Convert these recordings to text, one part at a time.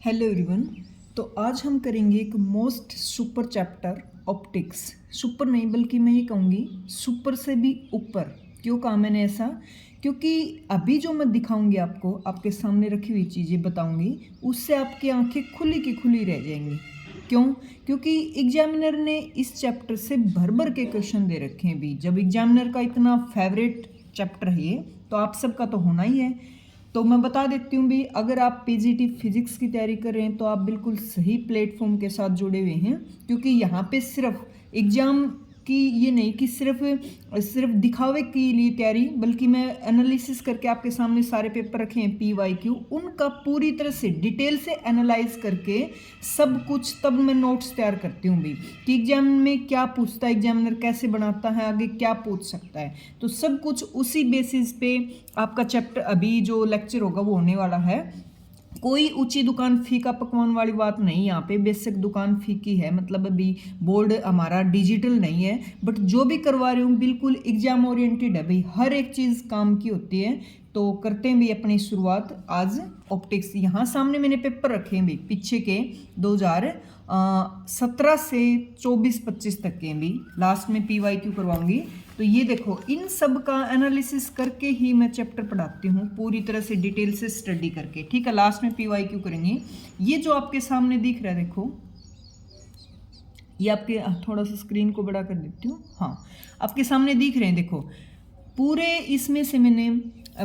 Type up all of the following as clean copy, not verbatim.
Hello everyone. तो आज हम करेंगे एक most super chapter optics. Super नहीं बल्कि मैं ये कहूँगी सुपर से भी ऊपर। क्यों कहा मैंने ऐसा? क्योंकि अभी जो मैं दिखाऊंगी आपको, आपके सामने रखी हुई चीज़ें बताऊंगी, उससे आपकी आंखें खुली की खुली रह जाएंगी। क्यों? क्योंकि एग्जामिनर ने इस चैप्टर से भर भर के क्वेश्चन दे रखे हैं। भी जब एग्जामिनर का इतना फेवरेट चैप्टर है ये, तो आप सबका तो होना ही है। तो मैं बता देती हूँ भी, अगर आप पीजीटी फिजिक्स की तैयारी कर रहे हैं तो आप बिल्कुल सही प्लेटफॉर्म के साथ जुड़े हुए हैं। क्योंकि यहाँ पे सिर्फ एग्जाम की ये नहीं कि सिर्फ सिर्फ दिखावे के लिए तैयारी, बल्कि मैं एनालिसिस करके आपके सामने सारे पेपर रखे हैं PYQ, उनका पूरी तरह से डिटेल से एनालाइज करके सब कुछ, तब मैं नोट्स तैयार करती हूँ भी कि एग्जाम में क्या पूछता है, एग्जामिनर कैसे बनाता है, आगे क्या पूछ सकता है। तो सब कुछ उसी बेसिस पे आपका चैप्टर, अभी जो लेक्चर होगा वो होने वाला है। कोई ऊंची दुकान फीका पकवान वाली बात नहीं, यहाँ पे बेसिक दुकान फीकी है। मतलब अभी बोर्ड हमारा डिजिटल नहीं है, बट जो भी करवा रही हूँ बिल्कुल एग्जाम ओरिएंटेड है भाई। हर एक चीज़ काम की होती है। तो करते हैं भी अपनी शुरुआत आज ऑप्टिक्स। यहाँ सामने मैंने पेपर रखे हैं भी पीछे के 2017 से 24-25 तक के भी, लास्ट में PYQ करवाऊंगी। तो ये देखो, इन सब का एनालिसिस करके ही मैं चैप्टर पढ़ाती हूँ, पूरी तरह से डिटेल से स्टडी करके। ठीक है, लास्ट में PYQ करेंगे। ये जो आपके सामने दिख रहा है, देखो ये आपके, थोड़ा सा स्क्रीन को बड़ा कर देती हूँ। हाँ, आपके सामने दिख रहे हैं, देखो पूरे इसमें से मैंने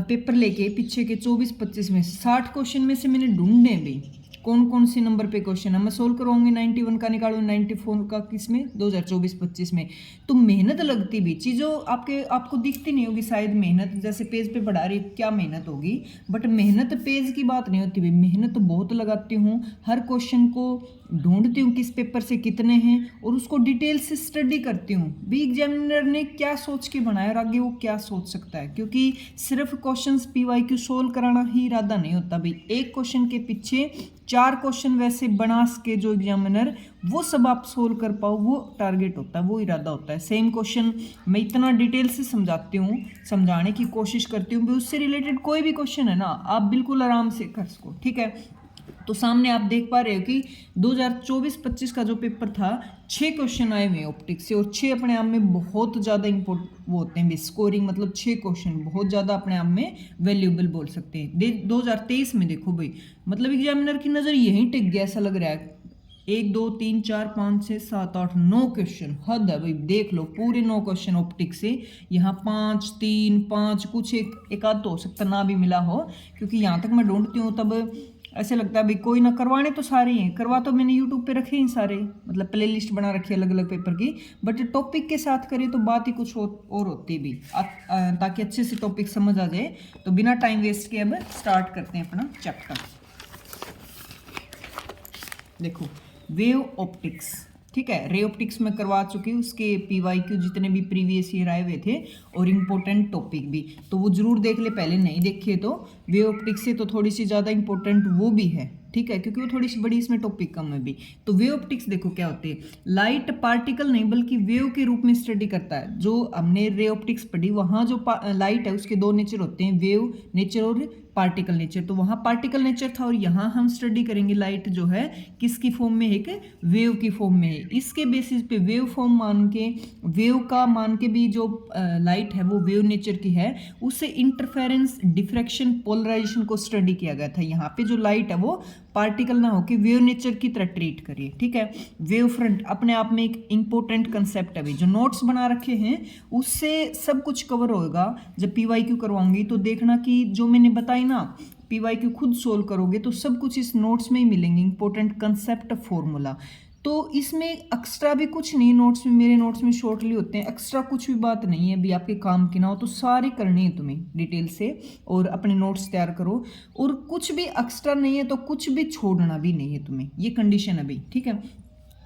पेपर लेके पीछे के 24-25 में 60 क्वेश्चन में से मैंने ढूंढने भी कौन कौन से नंबर पे क्वेश्चन है। मैं सोल्व करवाऊंगी, 91 का निकालूंगी, 94 का किसमें, 2024-25 में। तो मेहनत लगती भी चीज़ों आपको दिखती नहीं होगी शायद मेहनत, जैसे पेज पे पढ़ा रही क्या मेहनत होगी, बट मेहनत पेज की बात नहीं होती भी। मेहनत बहुत लगाती हूँ, हर क्वेश्चन को ढूंढती हूँ किस पेपर से कितने हैं, और उसको डिटेल से स्टडी करती हूँ भी एग्जामिनर ने क्या सोच के बनाया और आगे वो क्या सोच सकता है। क्योंकि सिर्फ क्वेश्चंस PYQ सोल्व कराना ही इरादा नहीं होता भाई। एक क्वेश्चन के पीछे 4 क्वेश्चन वैसे बना के जो एग्जामिनर, वो सब आप सोल्व कर पाओ, वो टारगेट होता है, वो इरादा होता है। सेम क्वेश्चन मैं इतना डिटेल से समझाती हूँ, समझाने की कोशिश करती हूँ भी, उससे रिलेटेड कोई भी क्वेश्चन है ना, आप बिल्कुल आराम से कर सको। ठीक है, तो सामने आप देख पा रहे हो कि 2024-25 का जो पेपर था, 6 क्वेश्चन आए हुए ऑप्टिक्स से, और 6 अपने आप में बहुत ज़्यादा इंपॉर्टेंट वो होते हैं स्कोरिंग। मतलब 6 क्वेश्चन बहुत ज़्यादा अपने आप में वैल्यूएबल बोल सकते हैं। 2023 में देखो भाई, मतलब एग्जामिनर की नज़र यहीं टिक गया ऐसा लग रहा है। 1 2 3 4 5 6 7 8 9 क्वेश्चन, हद है भाई। देख लो पूरे 9 क्वेश्चन ऑप्टिक्स से। यहाँ 5 3 5 कुछ एक आध तो हो सकता ना भी मिला हो, क्योंकि यहाँ तक मैं ढूंढती हूँ तब ऐसे लगता है भाई कोई ना, करवाने तो सारे हैं, करवा तो मैंने यूट्यूब पे रखे हैं सारे, मतलब प्ले लिस्ट बना रखी है अलग अलग पेपर की। बट टॉपिक के साथ करें तो बात ही कुछ और होती भी, ताकि अच्छे से टॉपिक समझ आ जाए। तो बिना टाइम वेस्ट के अब स्टार्ट करते हैं अपना चैप्टर। देखो, वेव ऑप्टिक्स, ठीक है, रे ऑप्टिक्स में करवा चुकी हूँ, उसके PYQ जितने भी प्रीवियस ईयर आए हुए थे और इम्पोर्टेंट टॉपिक भी, तो वो जरूर देख ले, पहले नहीं देखे तो। वेव ऑप्टिक्स से तो थोड़ी सी ज़्यादा इंपॉर्टेंट वो भी है, ठीक है, क्योंकि वो थोड़ी सी बड़ी, इसमें टॉपिक कम है भी। तो वेव ऑप्टिक्स देखो क्या होती है, लाइट पार्टिकल नहीं बल्कि वेव के रूप में स्टडी करता है। जो हमने रे ऑप्टिक्स पढ़ी, वहाँ जो लाइट है उसके 2 नेचर होते हैं, वेव नेचर और पार्टिकल नेचर। तो वहाँ पार्टिकल नेचर था, और यहाँ हम स्टडी करेंगे लाइट जो है किसकी फॉर्म में है, एक वेव की फॉर्म में है। इसके बेसिस पे वेव फॉर्म मान के, वेव का मान के भी जो लाइट है वो वेव नेचर की है, उससे इंटरफेरेंस, डिफ्रैक्शन, पोलराइजेशन को स्टडी किया गया था। यहाँ पे जो लाइट है वो पार्टिकल ना होकर वेव नेचर की तरह ट्रीट करिए। ठीक है, वेव फ्रंट अपने आप में एक इंपॉर्टेंट कंसेप्ट है। जो नोट्स बना रखे हैं उससे सब कुछ कवर होगा। जब PYQ करवाऊंगी तो देखना कि जो मैंने बताई ना, PYQ खुद सोल्व करोगे तो सब कुछ इस नोट्स में ही मिलेंगे, इंपॉर्टेंट कंसेप्ट, फॉर्मूला। तो इसमें एक्स्ट्रा भी कुछ नहीं, नोट्स में, मेरे नोट्स में शॉर्टली होते हैं, एक्स्ट्रा कुछ भी बात नहीं है भी आपके काम की ना हो, तो सारी करनी है तुम्हें डिटेल से, और अपने नोट्स तैयार करो। और कुछ भी एक्स्ट्रा नहीं है तो कुछ भी छोड़ना भी नहीं है तुम्हें, ये कंडीशन है भाई। ठीक है,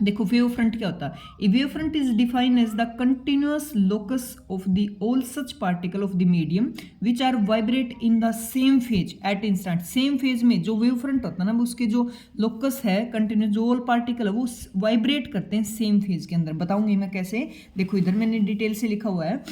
देखो वेव फ्रंट क्या होता है। A wave front is defined as the continuous locus of the all such particle of the medium which are vibrate in the same phase at instant. Same phase में जो वेव फ्रंट होता है ना, उसके जो लोकस है, continuous जो all particle है, वो वाइब्रेट करते हैं सेम फेज के अंदर। बताऊंगी मैं कैसे, देखो इधर मैंने डिटेल से लिखा हुआ है।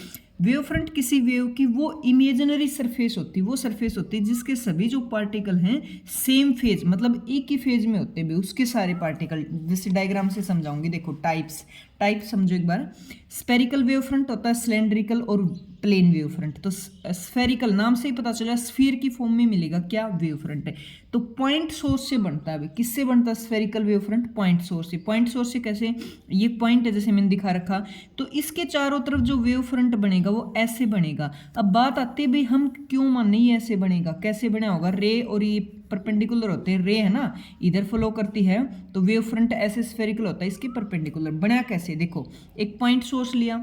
वेव फ्रंट किसी वेव की वो इमेजिनरी सरफेस होती है, वो सरफेस होती है जिसके सभी जो पार्टिकल हैं सेम फेज, मतलब एक ही फेज में होते हैं उसके सारे पार्टिकल। जैसे डायग्राम से समझाऊंगी, देखो टाइप समझो एक बार। स्फेरिकल वेव फ्रंट होता है, सिलेंड्रिकल और प्लेन वेव फ्रंट। तो स्फेरिकल नाम से ही पता चला स्फीयर की फॉर्म में मिलेगा क्या, वेव फ्रंट है। तो पॉइंट सोर्स से बनता है। किससे बनता है spherical wave front? Point source से। पॉइंट सोर्स से कैसे? ये पॉइंट है जैसे मैंने दिखा रखा, तो इसके चारों तरफ जो वेव फ्रंट बनेगा वो ऐसे बनेगा। अब बात आती है भाई हम क्यों माने ये ऐसे बनेगा, कैसे बना होगा? रे और ये परपेंडिकुलर होते हैं, रे है ना इधर फ्लो करती है, तो वेव फ्रंट ऐसे स्फेरिकल होता है, इसके परपेंडिकुलर। बना कैसे? देखो एक पॉइंट सोर्स लिया,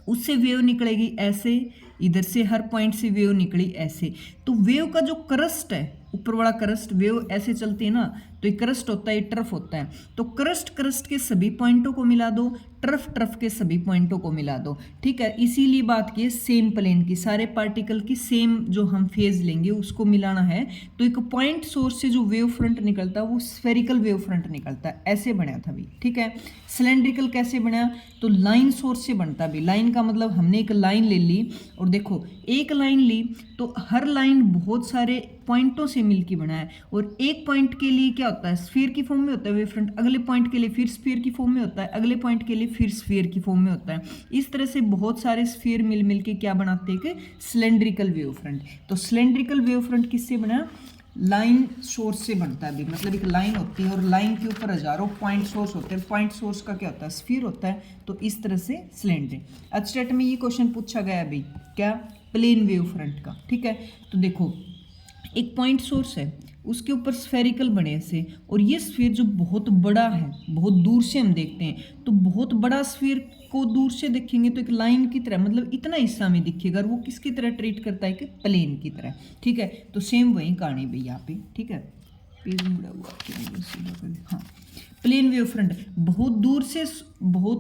उससे वेव निकलेगी ऐसे, इधर से हर पॉइंट से वेव निकली ऐसे। तो वेव का जो क्रस्ट है, ऊपर वाला क्रस्ट, वेव ऐसे चलती है ना, तो ये क्रस्ट होता है, ये ट्रफ होता है। तो क्रस्ट के सभी पॉइंटों को मिला दो, ट्रफ के सभी पॉइंटों को मिला दो, ठीक है। इसीलिए बात की सेम प्लेन की, सारे पार्टिकल की सेम जो हम फेज लेंगे उसको मिलाना है। तो एक पॉइंट सोर्स से जो वेव फ्रंट निकलता है वो स्फेरिकल वेव फ्रंट निकलता है, ऐसे बना था भी, ठीक है। सिलेंड्रिकल कैसे बना? तो लाइन सोर्स से बनता भी। लाइन का मतलब हमने एक लाइन ले ली, और देखो एक लाइन ली तो हर लाइन बहुत सारे पॉइंटों से मिलकर बना है, और एक पॉइंट के लिए क्या होता है, स्फीयर की फॉर्म में होता है वेव फ्रंट, अगले पॉइंट के लिए फिर स्फीयर की फॉर्म में होता है, अगले पॉइंट के लिए फिर स्फीयर की फॉर्म में होता है। इस तरह से बहुत सारे स्फीयर मिल के क्या बनाते हैं कि सिलेंड्रिकल वेव फ्रंट। तो सिलेंड्रिकल वेव फ्रंट किससे बना? लाइन सोर्स से बनता है भी, मतलब एक लाइन होती है और लाइन के ऊपर हजारों पॉइंट सोर्स होते हैं। पॉइंट सोर्स का क्या होता है? स्फीयर होता है। तो इस तरह से सिलेंडर। अच्छा में ये क्वेश्चन पूछा गया है भाई, क्या? प्लेन वेव फ्रंट का, ठीक है। तो देखो एक पॉइंट सोर्स है, उसके ऊपर स्फेरिकल बने ऐसे, और ये स्फीयर जो बहुत बड़ा है, बहुत दूर से हम देखते हैं, तो बहुत बड़ा स्फीयर को दूर से देखेंगे तो एक लाइन की तरह, मतलब इतना हिस्सा में दिखेगा, और वो किसकी तरह ट्रीट करता है कि प्लेन की तरह, ठीक है। तो सेम वही कहानी भाई यहाँ पे, ठीक है। पेज मुड़ा हुआ, हाँ। प्लेन वेव फ्रंट बहुत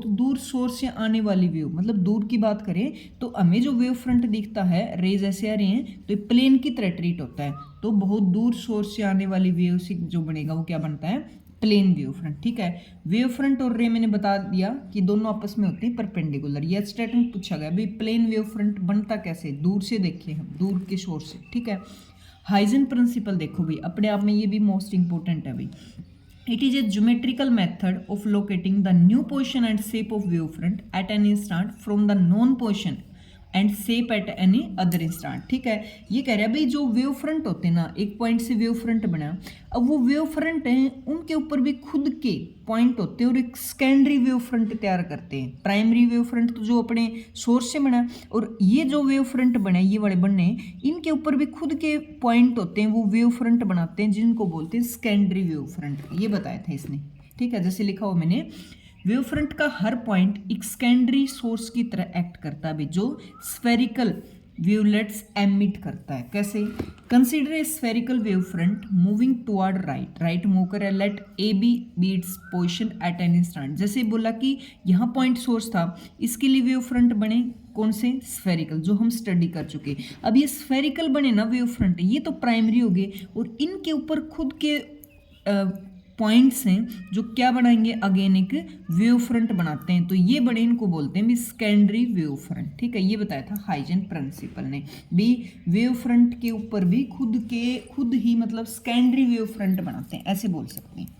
दूर सोर्स से आने वाली वेव, मतलब दूर की बात करें तो हमें जो वेव फ्रंट दिखता है, रेज ऐसे आ रही हैं, तो ये प्लेन की तरह ट्रीट होता है। तो बहुत दूर सोर्स से आने वाली वेव से जो बनेगा वो क्या बनता है? प्लेन वेव फ्रंट, ठीक है। वेव फ्रंट और रे मैंने बता दिया कि दोनों आपस में होते हैं परपेंडिकुलर। यह स्टेटमेंट पूछा गया भाई प्लेन वेव फ्रंट बनता कैसे, दूर से देखिए हम, दूर के सोर्स से, ठीक है। हाइजन प्रिंसिपल देखो भाई, अपने आप में ये भी मोस्ट इंपॉर्टेंट है भाई। It is a geometrical method of locating the new position and shape of wavefront at an instant from the known position and shape at any other instant, ठीक है। ये कह रहा है भाई जो वेव फ्रंट होते हैं ना, एक पॉइंट से वेव फ्रंट बना, अब वो वेव फ्रंट हैं उनके ऊपर भी खुद के पॉइंट होते हैं और एक सेकेंडरी वेव फ्रंट तैयार करते हैं। प्राइमरी वेव फ्रंट तो जो अपने सोर्स से बना, और ये जो वेव फ्रंट बने, ये वाले बनने, इनके ऊपर भी खुद के पॉइंट होते हैं, वो वेव फ्रंट बनाते हैं जिनको बोलते हैं सेकेंडरी वेव फ्रंट। ये बताया था इसने, ठीक है। जैसे लिखा हुआ मैंने, वेव फ्रंट का हर पॉइंट एक सेकेंडरी सोर्स की तरह एक्ट करता है जो स्फेरिकल वेवलेट्स एमिट करता है। कैसे? Consider a spherical wave front moving toward right move करे, let A B its position at an instant. जैसे बोला कि यहाँ पॉइंट सोर्स था, इसके लिए वेव फ्रंट बने कौन से? स्फेरिकल, जो हम स्टडी कर चुके। अब ये स्फेरिकल बने ना वेव फ्रंट, ये तो प्राइमरी हो गए, और इनके ऊपर खुद के पॉइंट्स हैं जो क्या बनाएंगे, अगेन एक वेव फ्रंट बनाते हैं। तो ये बड़े, इनको बोलते हैं भी सेकेंडरी वेव फ्रंट, ठीक है। ये बताया था हाइजन प्रिंसिपल ने भी, वेव फ्रंट के ऊपर भी खुद ही मतलब सेकेंडरी वेव फ्रंट बनाते हैं, ऐसे बोल सकते हैं।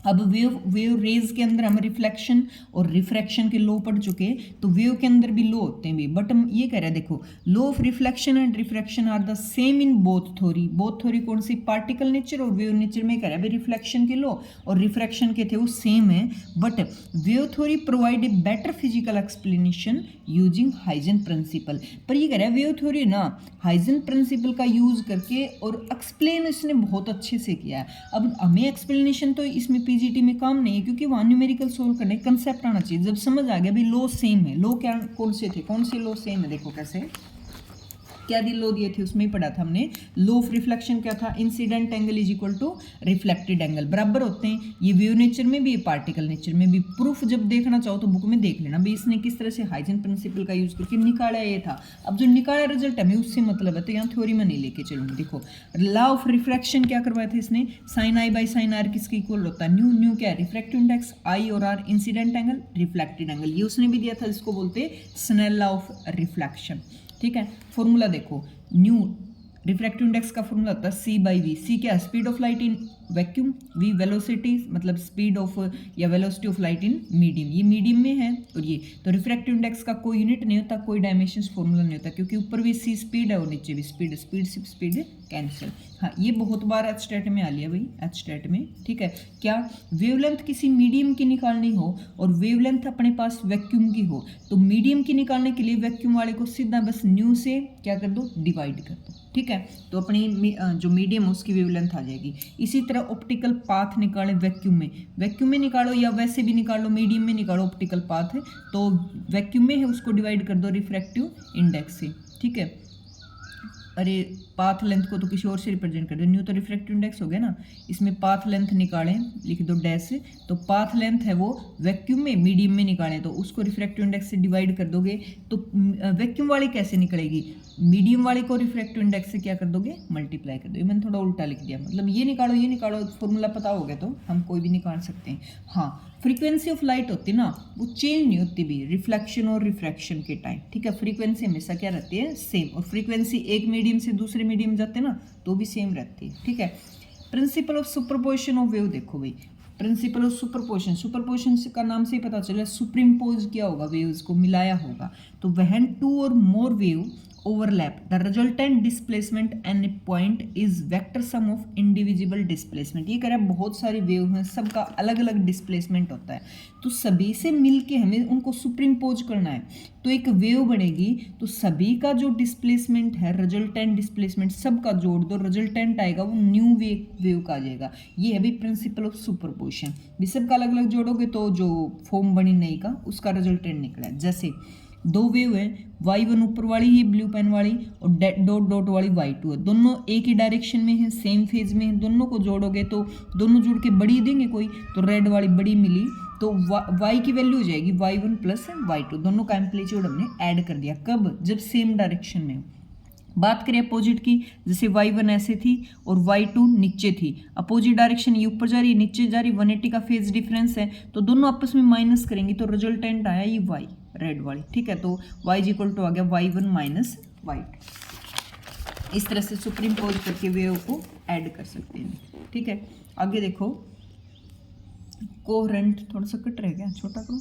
अब वेव रेज के अंदर हम रिफ्लेक्शन और रिफ्रैक्शन के लॉ पढ़ चुके, तो वेव के अंदर भी लॉ होते हैं भी, बट हम ये कह रहे हैं देखो, law of reflection and refraction are the same in both theory. Both theory कौन सी? पार्टिकल नेचर और वेव नेचर में कह रहा है भाई रिफ्लेक्शन के लॉ और रिफ्रैक्शन के थे वो सेम है, but wave theory provide a better physical explanation using Huygens principle. पर ये कह रहा है वेव थ्योरी ना हाइजन प्रिंसिपल का यूज करके और एक्सप्लेन इसने बहुत अच्छे से किया है। अब हमें एक्सप्लेनेशन तो इसमें पीजीटी में काम नहीं है, क्योंकि वहाँ न्यूमेरिकल सोल्व करने कंसेप्ट आना चाहिए। जब समझ आ गया भाई लो सेम है, लो क्या कौन से थे, कौन से लो सेम है, देखो कैसे क्या लो दिए थे उसमें ही पढ़ा था हमने। लो ऑफ रिफ्लेक्शन क्या था, incident angle is equal to reflected angle बराबर होते हैं। ये वेव नेचर में भी, पार्टिकल नेचर में भी। प्रूफ जब देखना चाहो तो बुक में देख लेना भाई इसने किस तरह से हाइजन प्रिंसिपल का यूज करके निकाला ये था। अब जो निकाला रिजल्ट हमें उससे मतलब है, तो यहाँ थ्योरी में नहीं लेके चलूंगी। देखो लॉ ऑफ रिफ्रैक्शन क्या करवाया था इसने, sine i by sine r किसके इक्वल होता है, न्यू। न्यू क्या है, रिफ्रैक्टिव इंडेक्स, आई और r incident angle, reflected angle, ये उसने भी दिया था जिसको बोलते हैं स्नेल लॉ ऑफ रिफ्लेक्शन। ठीक है, फॉर्मूला देखो, न्यू रिफ्रैक्टिव इंडेक्स का फॉर्मूला होता है सी बाई वी। सी क्या है, speed of light in vacuum, we velocity मतलब स्पीड ऑफ या velocity of light in medium, ये मीडियम में है। और ये तो रिफ्रैक्टिव इंडेक्स का कोई यूनिट नहीं होता, कोई डायमेंशन फॉर्मूला नहीं होता, क्योंकि ऊपर भी सी स्पीड है और नीचे भी स्पीड। स्पीड से स्पीड कैंसिल। हाँ, ये बहुत बार एच स्टैट में आ लिया भाई, एच स्टैट में। ठीक है, क्या वेवलेंथ किसी मीडियम की निकालनी हो और वेवलेंथ अपने पास वैक्यूम की हो, तो मीडियम की निकालने के लिए वैक्यूम वाले को सीधा बस न्यू से क्या कर दो, डिवाइड कर दो। ठीक है, तो अपनी जो मीडियम है उसकी वेवलेंथ आ जाएगी। इसी तरह ऑप्टिकल पाथ निकालें वैक्यूम में निकालो या वैसे भी निकालो, मीडियम में निकालो ऑप्टिकल पाथ है, तो वैक्यूम में है उसको डिवाइड कर दो रिफ्रैक्टिव इंडेक्स से। ठीक है, अरे पाथ लेंथ को तो किसी और से रिप्रेजेंट कर दो, न्यू तो रिफ्रैक्टिव इंडेक्स हो गया ना, इसमें पाथ लेंथ निकालें, लिख दो डैश से। तो पाथ लेंथ है वो वैक्यूम में, मीडियम में निकालें तो उसको रिफ्रैक्टिव इंडेक्स से डिवाइड कर दोगे, तो वैक्यूम वाली कैसे निकलेगी, मीडियम वाले को रिफ्रैक्टिव इंडेक्स से क्या कर दोगे, मल्टीप्लाई कर दोगे। मैंने थोड़ा उल्टा लिख दिया, मतलब ये निकालो फॉर्मूला पता हो गया तो हम कोई भी निकाल सकते हैं। हाँ, फ्रीक्वेंसी ऑफ लाइट होती है ना, वो चेंज नहीं होती भी रिफ्लेक्शन और रिफ्रैक्शन के टाइम। ठीक है, फ्रीक्वेंसी हमेशा क्या रहती है, सेम। और फ्रीक्वेंसी एक मीडियम से दूसरे मीडियम जाते हैं ना, तो भी सेम रहती है। ठीक है, principle of superposition of wave देखो भाई, प्रिंसिपल ऑफ सुपरपोजिशन का नाम से ही पता चला, सुपरिम्पोज किया होगा, वेव्स को मिलाया होगा। तो व्हेन टू और मोर wave overlap the resultant displacement and point is vector sum of indivisible displacement। ये कह रहा है बहुत सारी वेव हैं, सबका अलग अलग डिस्प्लेसमेंट होता है, तो सभी से मिलके हमें उनको सुपरिम्पोज करना है, तो एक वेव बनेगी। तो सभी का जो डिस्प्लेसमेंट है, रिजल्टेंट डिस्प्लेसमेंट, सबका जोड़ दो, रिजल्टेंट आएगा वो न्यू वेव का आ जाएगा। ये है भी प्रिंसिपल ऑफ सुपरपोजिशन। भी सबका अलग अलग जोड़ोगे तो जो फॉर्म बनी नई का, उसका रिजल्टेंट निकला। जैसे दो वेव है, y1 ऊपर वाली ही ब्लू पेन वाली और डॉट डॉट वाली y2 है, दोनों एक ही डायरेक्शन में है, सेम फेज में है, दोनों को जोड़ोगे तो दोनों जुड़ के बड़ी देंगे कोई, तो रेड वाली बड़ी मिली, तो y की वैल्यू हो जाएगी y1 प्लस y2, दोनों का एम्पलीट्यूड हमने ऐड कर दिया। कब, जब सेम डायरेक्शन में। बात करें अपोजिट की, जैसे y1 ऐसे थी और y2 नीचे थी, अपोजिट डायरेक्शन, ये ऊपर जा रही है नीचे जा रही, 180 का फेज डिफरेंस है, तो दोनों आपस में माइनस करेंगे तो रिजल्टेंट आया ये y, रेड वाली। ठीक है, तो y इक्वल टू आ गया y1 माइनस y2। इस तरह से सुपरिम्पोज करके वेव को ऐड कर सकते हैं। ठीक है, आगे देखो, कोहेरेंट, थोड़ा सा कट रह गया, छोटा करो,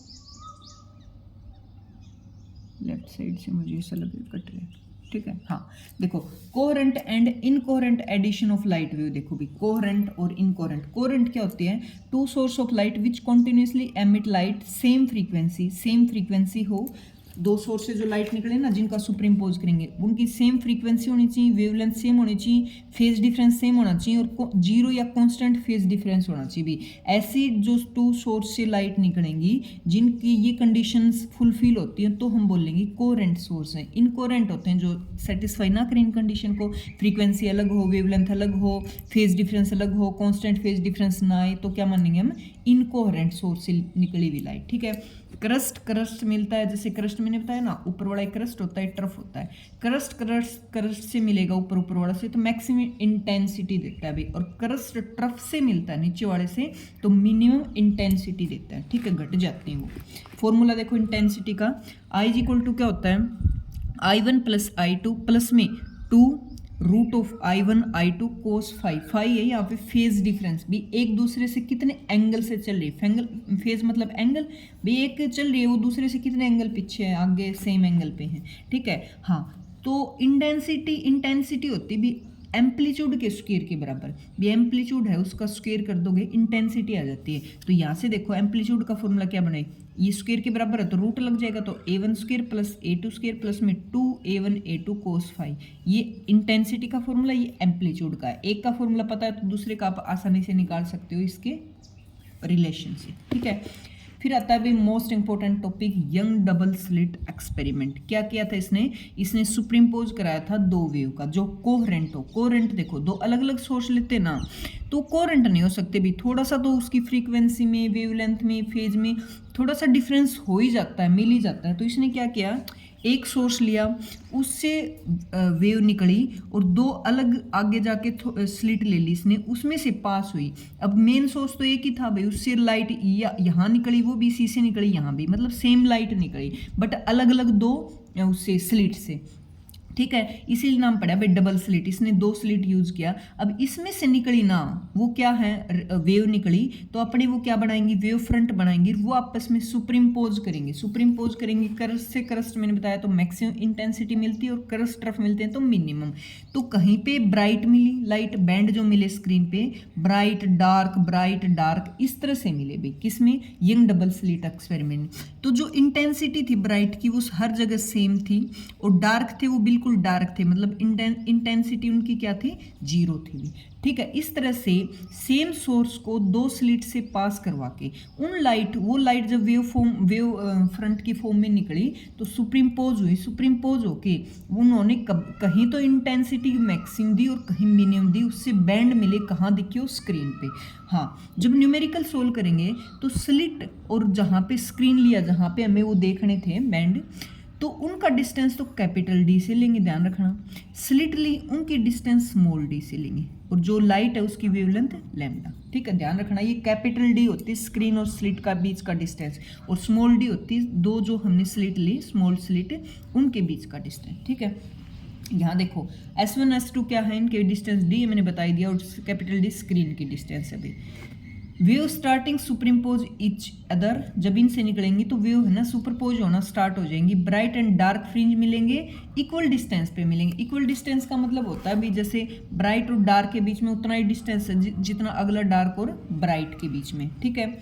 लेफ्ट साइड से मुझे ऐसा लगे कट रहा है। ठीक है, हाँ देखो, coherent and incoherent addition of light wave. देखो भी कोहेरेंट और इनकोहेरेंट। कोहेरेंट क्या होती है, two source of light which continuously emit light same frequency हो, दो सोर्स से जो लाइट निकले ना, जिनका सुपरिम्पोज करेंगे, उनकी सेम फ्रीक्वेंसी होनी चाहिए, वेवलेंथ सेम होनी चाहिए, फेज डिफरेंस सेम होना चाहिए और जीरो या कांस्टेंट फेज डिफरेंस होना चाहिए भी। ऐसी जो टू सोर्स से लाइट निकलेंगी जिनकी ये कंडीशंस फुलफिल होती हैं, तो हम बोलेंगे कोहेरेंट सोर्स हैं। इनकोहेरेंट होते हैं जो सेटिस्फाई ना करें इन कंडीशन को, फ्रीक्वेंसी अलग हो, वेवलेंथ अलग हो, फेज डिफरेंस अलग हो, कांस्टेंट फेज डिफरेंस ना आए, तो क्या मानेंगे हम, इनकोहेरेंट सोर्स से निकली हुई लाइट। ठीक है, क्रस्ट मिलता है, जैसे क्रस्ट मैंने बताया ना, ऊपर वाला एक क्रस्ट होता है, ट्रफ होता है, क्रस्ट से मिलेगा ऊपर वाला से, तो मैक्सिमम इंटेंसिटी देता है भाई, और क्रस्ट ट्रफ से मिलता है नीचे वाले से, तो मिनिमम इंटेंसिटी देता है। ठीक है, घट जाते हैं वो। फॉर्मूला देखो इंटेंसिटी का, आई इक्वल टू क्या होता है, I1 प्लस I2 प्लस में 2 root of I1 I2 cos five है यहाँ पे फेज डिफरेंस भी, एक दूसरे से कितने एंगल से चल रही है, फेज मतलब एंगल भी, एक चल रही है वो दूसरे से कितने एंगल पीछे है, आगे सेम एंगल पे है। ठीक है, हाँ, तो इंटेंसिटी होती भी एम्पलीट्यूड के स्क्वायर के बराबर, भी एम्पलीट्यूड है उसका स्क्वायर कर दोगे, इंटेंसिटी आ जाती है। तो यहाँ से देखो एम्पलीट्यूड का फॉर्मूला क्या बने, ये स्क्वायर के बराबर है तो रूट लग जाएगा, तो a1 square plus a2 square plus में 2a1 a2 कोस फाइव, ये इंटेंसिटी का फॉर्मूला, ये एम्पलीट्यूड का है। एक का फॉर्मूला पता है तो दूसरे का आप आसानी से निकाल सकते हो इसके रिलेशन से। ठीक है, फिर आता है भाई most important topic young double slit experiment. क्या किया था इसने सुप्रीमपोज कराया था दो वेव का जो कोहेरेंट हो। कोहेरेंट देखो दो अलग अलग सोर्स लेते ना तो कोहेरेंट नहीं हो सकते भी, थोड़ा सा तो उसकी फ्रीक्वेंसी में, वेवलेंथ में, फेज में थोड़ा सा डिफरेंस हो ही जाता है, मिल ही जाता है। तो इसने क्या किया, एक सोर्स लिया, उससे वेव निकली और दो अलग आगे जाके स्लिट ले ली इसने, उसमें से पास हुई। अब मेन सोर्स तो एक ही था भाई, उससे लाइट यहाँ निकली, वो भी इसी से निकली, यहाँ भी, मतलब सेम लाइट निकली बट अलग अलग दो उससे स्लिट से, ठीक है, इसीलिए नाम पड़ा भाई डबल स्लिट। इसने दो स्लिट यूज किया। अब इसमें से निकली ना वो क्या है, वेव निकली, तो अपने वो क्या बनाएंगी, वेव फ्रंट बनाएंगी, वो आपस में सुप्रीमपोज करेंगे। सुप्रीमपोज करेंगे, करस्ट से करस्ट मैंने बताया तो मैक्सिमम इंटेंसिटी मिलती है और करस्ट तरफ मिलते हैं तो मिनिमम। तो कहीं पे ब्राइट मिली लाइट, बैंड जो मिले स्क्रीन पे ब्राइट डार्क इस तरह से मिले भाई, किसमें, यंग डबल स्लिट एक्सपेरिमेंट। तो जो इंटेंसिटी थी ब्राइट की वो हर जगह सेम थी और डार्क थे वो बिल्कुल डार्क थे, मतलब इंटेंसिटी उनकी क्या थी, जीरो थी, ठीक है। इस तरह से सेम सोर्स को दो स्लिट से पास करवा के वो लाइट जब वेव फ्रंट की फॉर्म में निकली तो सुप्रीमपोज होके उन्होंने कहीं तो इंटेंसिटी मैक्सिमम दी और कहीं मिनिमम दी, उससे बैंड मिले, कहाँ दिखे, स्क्रीन पे। हाँ, जब न्यूमेरिकल सोल्व करेंगे तो स्लिट और जहाँ पे स्क्रीन लिया, जहाँ पे हमें वो देखने थे बैंड, तो उनका डिस्टेंस तो कैपिटल डी से लेंगे, ध्यान रखना। स्लिट ली, उनकी डिस्टेंस स्मॉल डी से लेंगे और जो लाइट है उसकी वेवलेंथ लैम्डा, ठीक है, ध्यान रखना। ये कैपिटल डी होती है स्क्रीन और स्लिट का बीच का डिस्टेंस और स्मॉल डी होती है दो जो हमने स्लिट ली, स्मॉल स्लिट, उनके बीच का डिस्टेंस, ठीक है। यहाँ देखो S1 S2 क्या है, इनके डिस्टेंस डी मैंने बता दिया और कैपिटल डी स्क्रीन की डिस्टेंस है भाई। Wave starting superimpose each other, जब इनसे निकलेंगी तो वेव है ना सुपरपोज होना स्टार्ट हो जाएंगी। ब्राइट एंड डार्क फ्रिंज मिलेंगे, इक्वल डिस्टेंस पे मिलेंगे। इक्वल डिस्टेंस का मतलब होता है भी जैसे ब्राइट और डार्क के बीच में उतना ही डिस्टेंस है जितना अगला डार्क और ब्राइट के बीच में, ठीक है।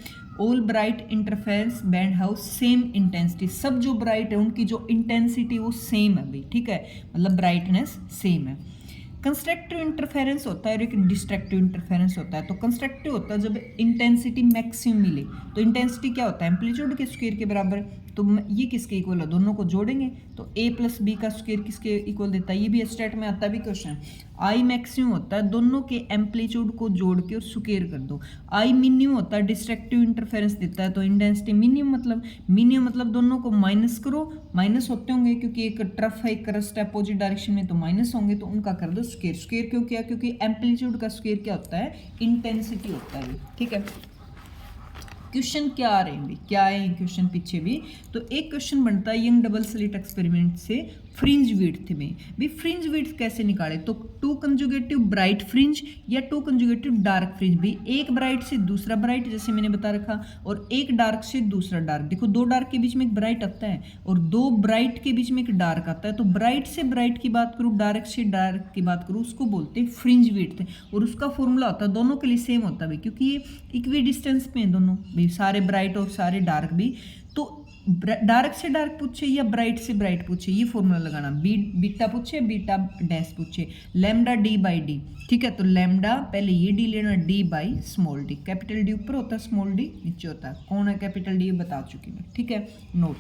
All bright interference band house same intensity, सब जो ब्राइट है उनकी जो इंटेंसिटी वो सेम है भाई, ठीक है, मतलब ब्राइटनेस सेम है। कंस्ट्रक्टिव इंटरफेरेंस होता है और एक डिस्ट्रक्टिव इंटरफेरेंस होता है। तो कंस्ट्रक्टिव होता है जब इंटेंसिटी मैक्सिमम मिले, तो इंटेंसिटी क्या होता है, एम्पलीट्यूड के स्क्वायर के बराबर। तो ये किसके इक्वल है, दोनों को जोड़ेंगे तो a प्लस बी का स्क्वायर किसके इक्वल देता है, ये भी स्टेट में आता भी क्वेश्चन। आई मैक्सिमम होता है दोनों के एम्पलीट्यूड को जोड़ के और स्क्वायर कर दो। आई मिनिमम होता है डिस्ट्रक्टिव इंटरफेरेंस देता है, तो इंटेंसिटी मिनिमम मतलब दोनों को माइनस करो, माइनस होते होंगे क्योंकि एक ट्रफ है एक क्रस्ट है अपोजिट डायरेक्शन में, तो माइनस होंगे, तो उनका कर दो स्क्वायर। स्क्वायर क्यों किया, क्योंकि एम्पलीट्यूड का स्क्वायर क्या होता है, इंटेंसिटी होता है, ठीक है। क्वेश्चन क्या आ रहे हैं भाई, क्या है क्वेश्चन पीछे भी, तो एक क्वेश्चन बनता है यंग डबल स्लिट एक्सपेरिमेंट से फ्रिंज विड्थ में। भाई फ्रिंज विड्थ कैसे निकाले, तो टू कंजुगेटिव ब्राइट फ्रिंज या टू कंजुगेटिव डार्क फ्रिंज। भाई एक ब्राइट से दूसरा ब्राइट जैसे मैंने बता रखा, और एक डार्क से दूसरा डार्क। देखो दो डार्क के बीच में एक ब्राइट आता है और दो ब्राइट के बीच में एक डार्क आता है, तो ब्राइट से ब्राइट की बात करूँ, डार्क से डार्क की बात करूँ, उसको बोलते हैं फ्रिंज विड्थ। और उसका फॉर्मूला होता है, दोनों के लिए सेम होता है भाई, क्योंकि ये इक्वी डिस्टेंस पे हैं दोनों भाई, सारे ब्राइट और सारे डार्क भी। तो डार्क से डार्क पूछे या ब्राइट से ब्राइट पूछे, ये फॉर्मूला लगाना, बीटा पूछे बीटा डैश पूछे, लैम्डा डी बाई डी, ठीक है। तो लैम्डा पहले ये डी लेना, D by small D, capital D ऊपर होता है स्मॉल डी नीचे होता है। कौन है कैपिटल डी बता चुकी मैं, ठीक है। नोट,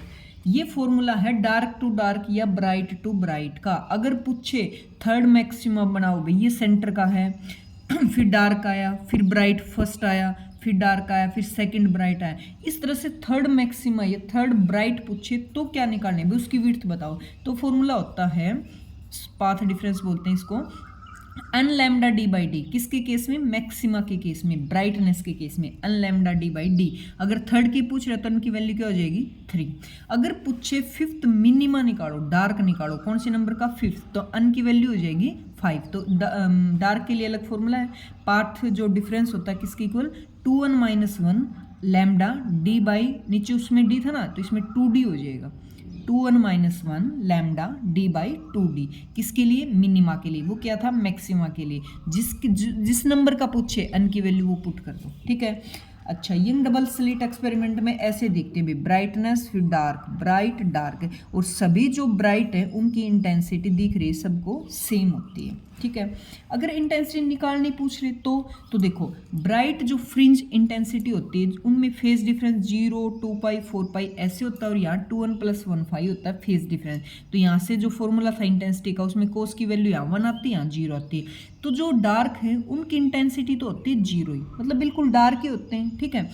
ये फॉर्मूला है डार्क टू डार्क या ब्राइट टू ब्राइट का। अगर पूछे थर्ड मैक्सिमम बनाओ भाई, ये सेंटर का है फिर डार्क आया, फिर ब्राइट फर्स्ट आया, फिर डार्क आया, फिर सेकंड ब्राइट आया, इस तरह से थर्ड मैक्सिमा या थर्ड ब्राइट पूछे तो क्या निकालने भाई, उसकी विड्थ बताओ। तो फॉर्मूला होता है, पाथ डिफरेंस बोलते हैं इसको, अन लैम्डा डी बाई डी। किसके केस में, मैक्सिमा के केस में, ब्राइटनेस के केस में अन लैम्डा डी बाई डी। अगर थर्ड की पूछ रहे तो उनकी वैल्यू क्या हो जाएगी, 3। अगर पूछे फिफ्थ मिनिमा निकालो, डार्क निकालो, कौन से नंबर का, फिफ्थ, तो अन की वैल्यू हो जाएगी 5। तो डार्क के लिए अलग फॉर्मूला है, पाथ जो डिफरेंस होता है किसके equal, 2n minus 1 lambda D by, नीचे उसमें डी था ना तो इसमें 2d हो जाएगा, 2n minus 1 lambda D by 2d। किसके लिए, मिनिमा के लिए, वो क्या था मैक्सिमा के लिए। जिस नंबर का पूछे अन की वैल्यू वो पुट कर दो, ठीक है। अच्छा, यंग डबल स्लिट एक्सपेरिमेंट में ऐसे दिखते हैं, ब्राइटनेस फिर डार्क, ब्राइट डार्क, और सभी जो ब्राइट है उनकी इंटेंसिटी दिख रही है सबको सेम होती है। ठीक है। अगर इंटेंसिटी निकालनी पूछ रहे तो देखो ब्राइट जो फ्रिंज इंटेंसिटी होती है उनमें फेज डिफरेंस 0, 2 पाई 4 पाई ऐसे होता है और यहाँ 2n + 1 5 होता है फेज डिफरेंस। तो यहाँ से जो फॉर्मूला था इंटेंसिटी का उसमें कोस की वैल्यू यहाँ 1 आती है, यहाँ 0 आती है। तो जो डार्क है उनकी इंटेंसिटी तो होती है 0 ही, मतलब बिल्कुल डार्क ही होते हैं, ठीक है।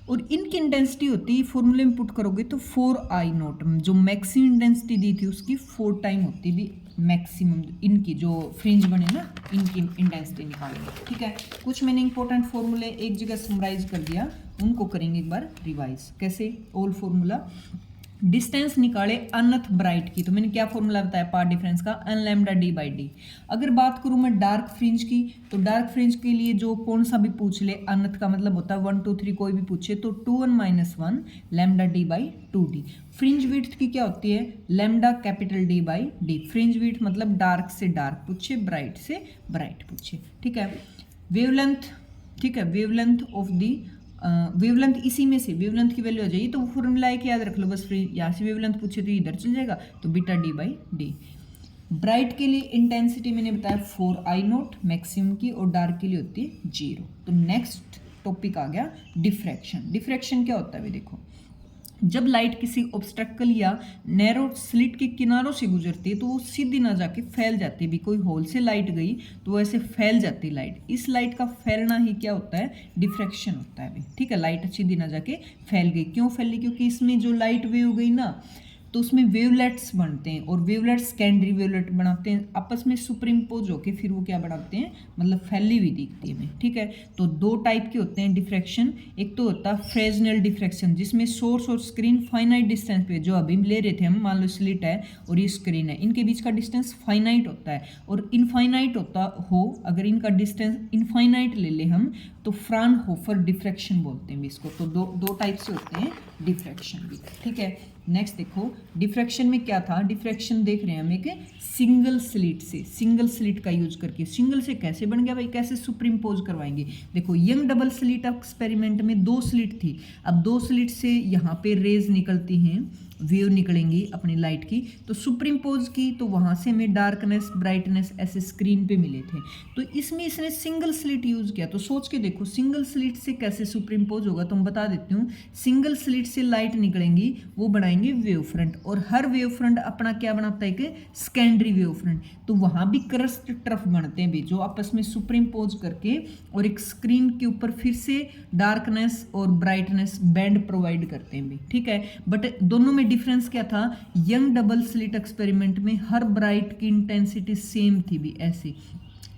और इनकी इंटेंसिटी होती है फॉर्मूले में पुट करोगे तो 4I0, जो मैक्सिमम इंटेंसिटी दी थी उसकी 4 टाइम होती थी मैक्सिमम, इनकी जो फ्रिंज बने ना इनकी इंटेंसिटी निकालेंगे, ठीक है। कुछ मैंने इंपॉर्टेंट फॉर्मूले एक जगह समराइज कर दिया, उनको करेंगे एक बार रिवाइज। कैसे? ओल्ड फॉर्मूला, डिस्टेंस निकाले अनथ ब्राइट की, तो मैंने क्या फॉर्मूला बताया पार्ट डिफरेंस का, n लैम्डा d/d। अगर बात करूं मैं डार्क फ्रिंज की, तो डार्क फ्रिंज के लिए जो कौन सा भी पूछ ले, अनथ का मतलब होता है 1 2 3 कोई भी पूछे तो 2n - 1 lambda d/2d। Fringe width की क्या होती है, lambda capital d/d। Fringe width मतलब डार्क से डार्क पूछे, ब्राइट से ब्राइट पूछे, ठीक है। वेवलेंथ, ठीक है, वेवलेंथ ऑफ दी वेवलेंथ, इसी में से वेवलेंथ की वैल्यू आ जाएगी, तो वो फॉर्मूला है कि याद रख लो बस, फ्री यहाँ से वेवलेंथ पूछे तो इधर चल जाएगा, तो बीटा d/d। ब्राइट के लिए इंटेंसिटी मैंने बताया 4I0 मैक्सिमम की, और डार्क के लिए होती है 0। तो नेक्स्ट टॉपिक आ गया डिफ्रैक्शन। डिफ्रैक्शन क्या होता है भी देखो, जब लाइट किसी ऑब्स्ट्रक्ल या नैरो स्लिट के किनारों से गुजरती है तो वो सीधी ना जाके फैल जाती है भी, कोई होल से लाइट गई तो वो ऐसे फैल जाती है लाइट। इस लाइट का फैलना ही क्या होता है, डिफ्रैक्शन होता है भी, ठीक है। लाइट सीधी ना जाके फैल गई, क्यों फैली, क्योंकि इसमें जो लाइट वेव गई ना तो उसमें वेवलेट्स बनते हैं, और वेवलेट्स सेकेंडरी वेवलेट बनाते हैं, आपस में सुपरइम्पोज होके फिर वो क्या बनाते हैं, मतलब फैली हुई दिखती है हमें, ठीक है। तो दो टाइप के होते हैं डिफ्रैक्शन, एक तो होता है फ्रेजनेल डिफ्रैक्शन जिसमें सोर्स और स्क्रीन फाइनाइट डिस्टेंस पे, जो अभी ले रहे थे हम, मान लो स्लिट है और ये स्क्रीन है, इनके बीच का डिस्टेंस फाइनाइट होता है और इनफाइनाइट होता हो, अगर इनका डिस्टेंस इनफाइनाइट ले ले हम तो फ्राउनहोफर डिफ्रैक्शन बोलते हैं इसको। तो दो टाइप से होते हैं डिफ्रैक्शन भी, ठीक है। नेक्स्ट देखो डिफ्रैक्शन में क्या था, डिफ्रैक्शन देख रहे हैं हम एक सिंगल स्लिट से, सिंगल स्लिट का यूज करके। सिंगल से कैसे बन गया भाई, कैसे सुपरइम्पोज करवाएंगे, देखो यंग डबल स्लिट एक्सपेरिमेंट में 2 स्लिट थी, अब 2 स्लिट से यहाँ पे रेज निकलती हैं, वेव निकलेंगी अपनी लाइट की, तो सुपरइम्पोज की तो वहाँ से हमें डार्कनेस ब्राइटनेस ऐसे स्क्रीन पे मिले थे। तो इसमें इसने सिंगल स्लिट यूज किया, तो सोच के देखो सिंगल स्लिट से कैसे सुपरइम्पोज होगा, तो मैं बता देती हूँ। सिंगल स्लिट से लाइट निकलेंगी, वो बनाएंगे वेव फ्रंट, और हर वेव फ्रंट अपना क्या बनाता है कि सेकेंडरी वेव फ्रंट, तो वहाँ भी क्रस्ट ट्रफ बनते हैं भी, जो आपस में सुपरइम्पोज करके और एक स्क्रीन के ऊपर फिर से डार्कनेस और ब्राइटनेस बैंड प्रोवाइड करते हैं भी, ठीक है। बट दोनों में डिफरेंस क्या था, यंग डबल स्लिट एक्सपेरिमेंट में हर ब्राइट की इंटेंसिटी सेम थी भी, ऐसे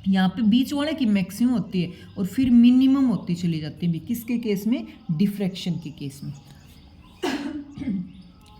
यहाँ पे बीच वाले की मैक्सिमम होती है और फिर मिनिमम होती चली जाती है भी, किसके केस में, डिफ्रैक्शन के केस में।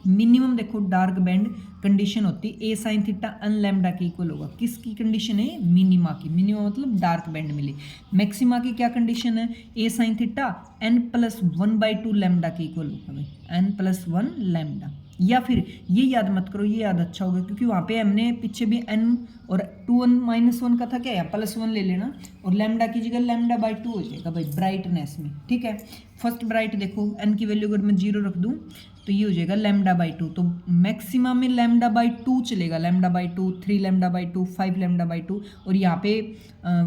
मिनिमम देखो डार्क बैंड कंडीशन होती है ए साइन थीटा एन लैम्डा के इक्वल होगा, किसकी कंडीशन है, मिनिमा की, मिनिमा मतलब डार्क बैंड मिले। मैक्सिमा की क्या कंडीशन है, ए साइन थीटा n + 1/2 लैम्डा के इक्वल होगा भाई, n + 1 लैम्डा। या फिर ये याद मत करो, ये याद अच्छा होगा क्योंकि वहाँ पे हमने पीछे भी n और 2n - 1 का था क्या, या +1 ले लेना और लैम्डा की जगह λ/2 हो जाएगा भाई ब्राइटनेस में, ठीक है। फर्स्ट ब्राइट देखो n की वैल्यू अगर मैं 0 रख दूँ तो ये हो जाएगा λ/2, तो मैक्सिमम में λ/2 चलेगा, λ/2, 3 λ/2, 5 λ/2, और यहाँ पे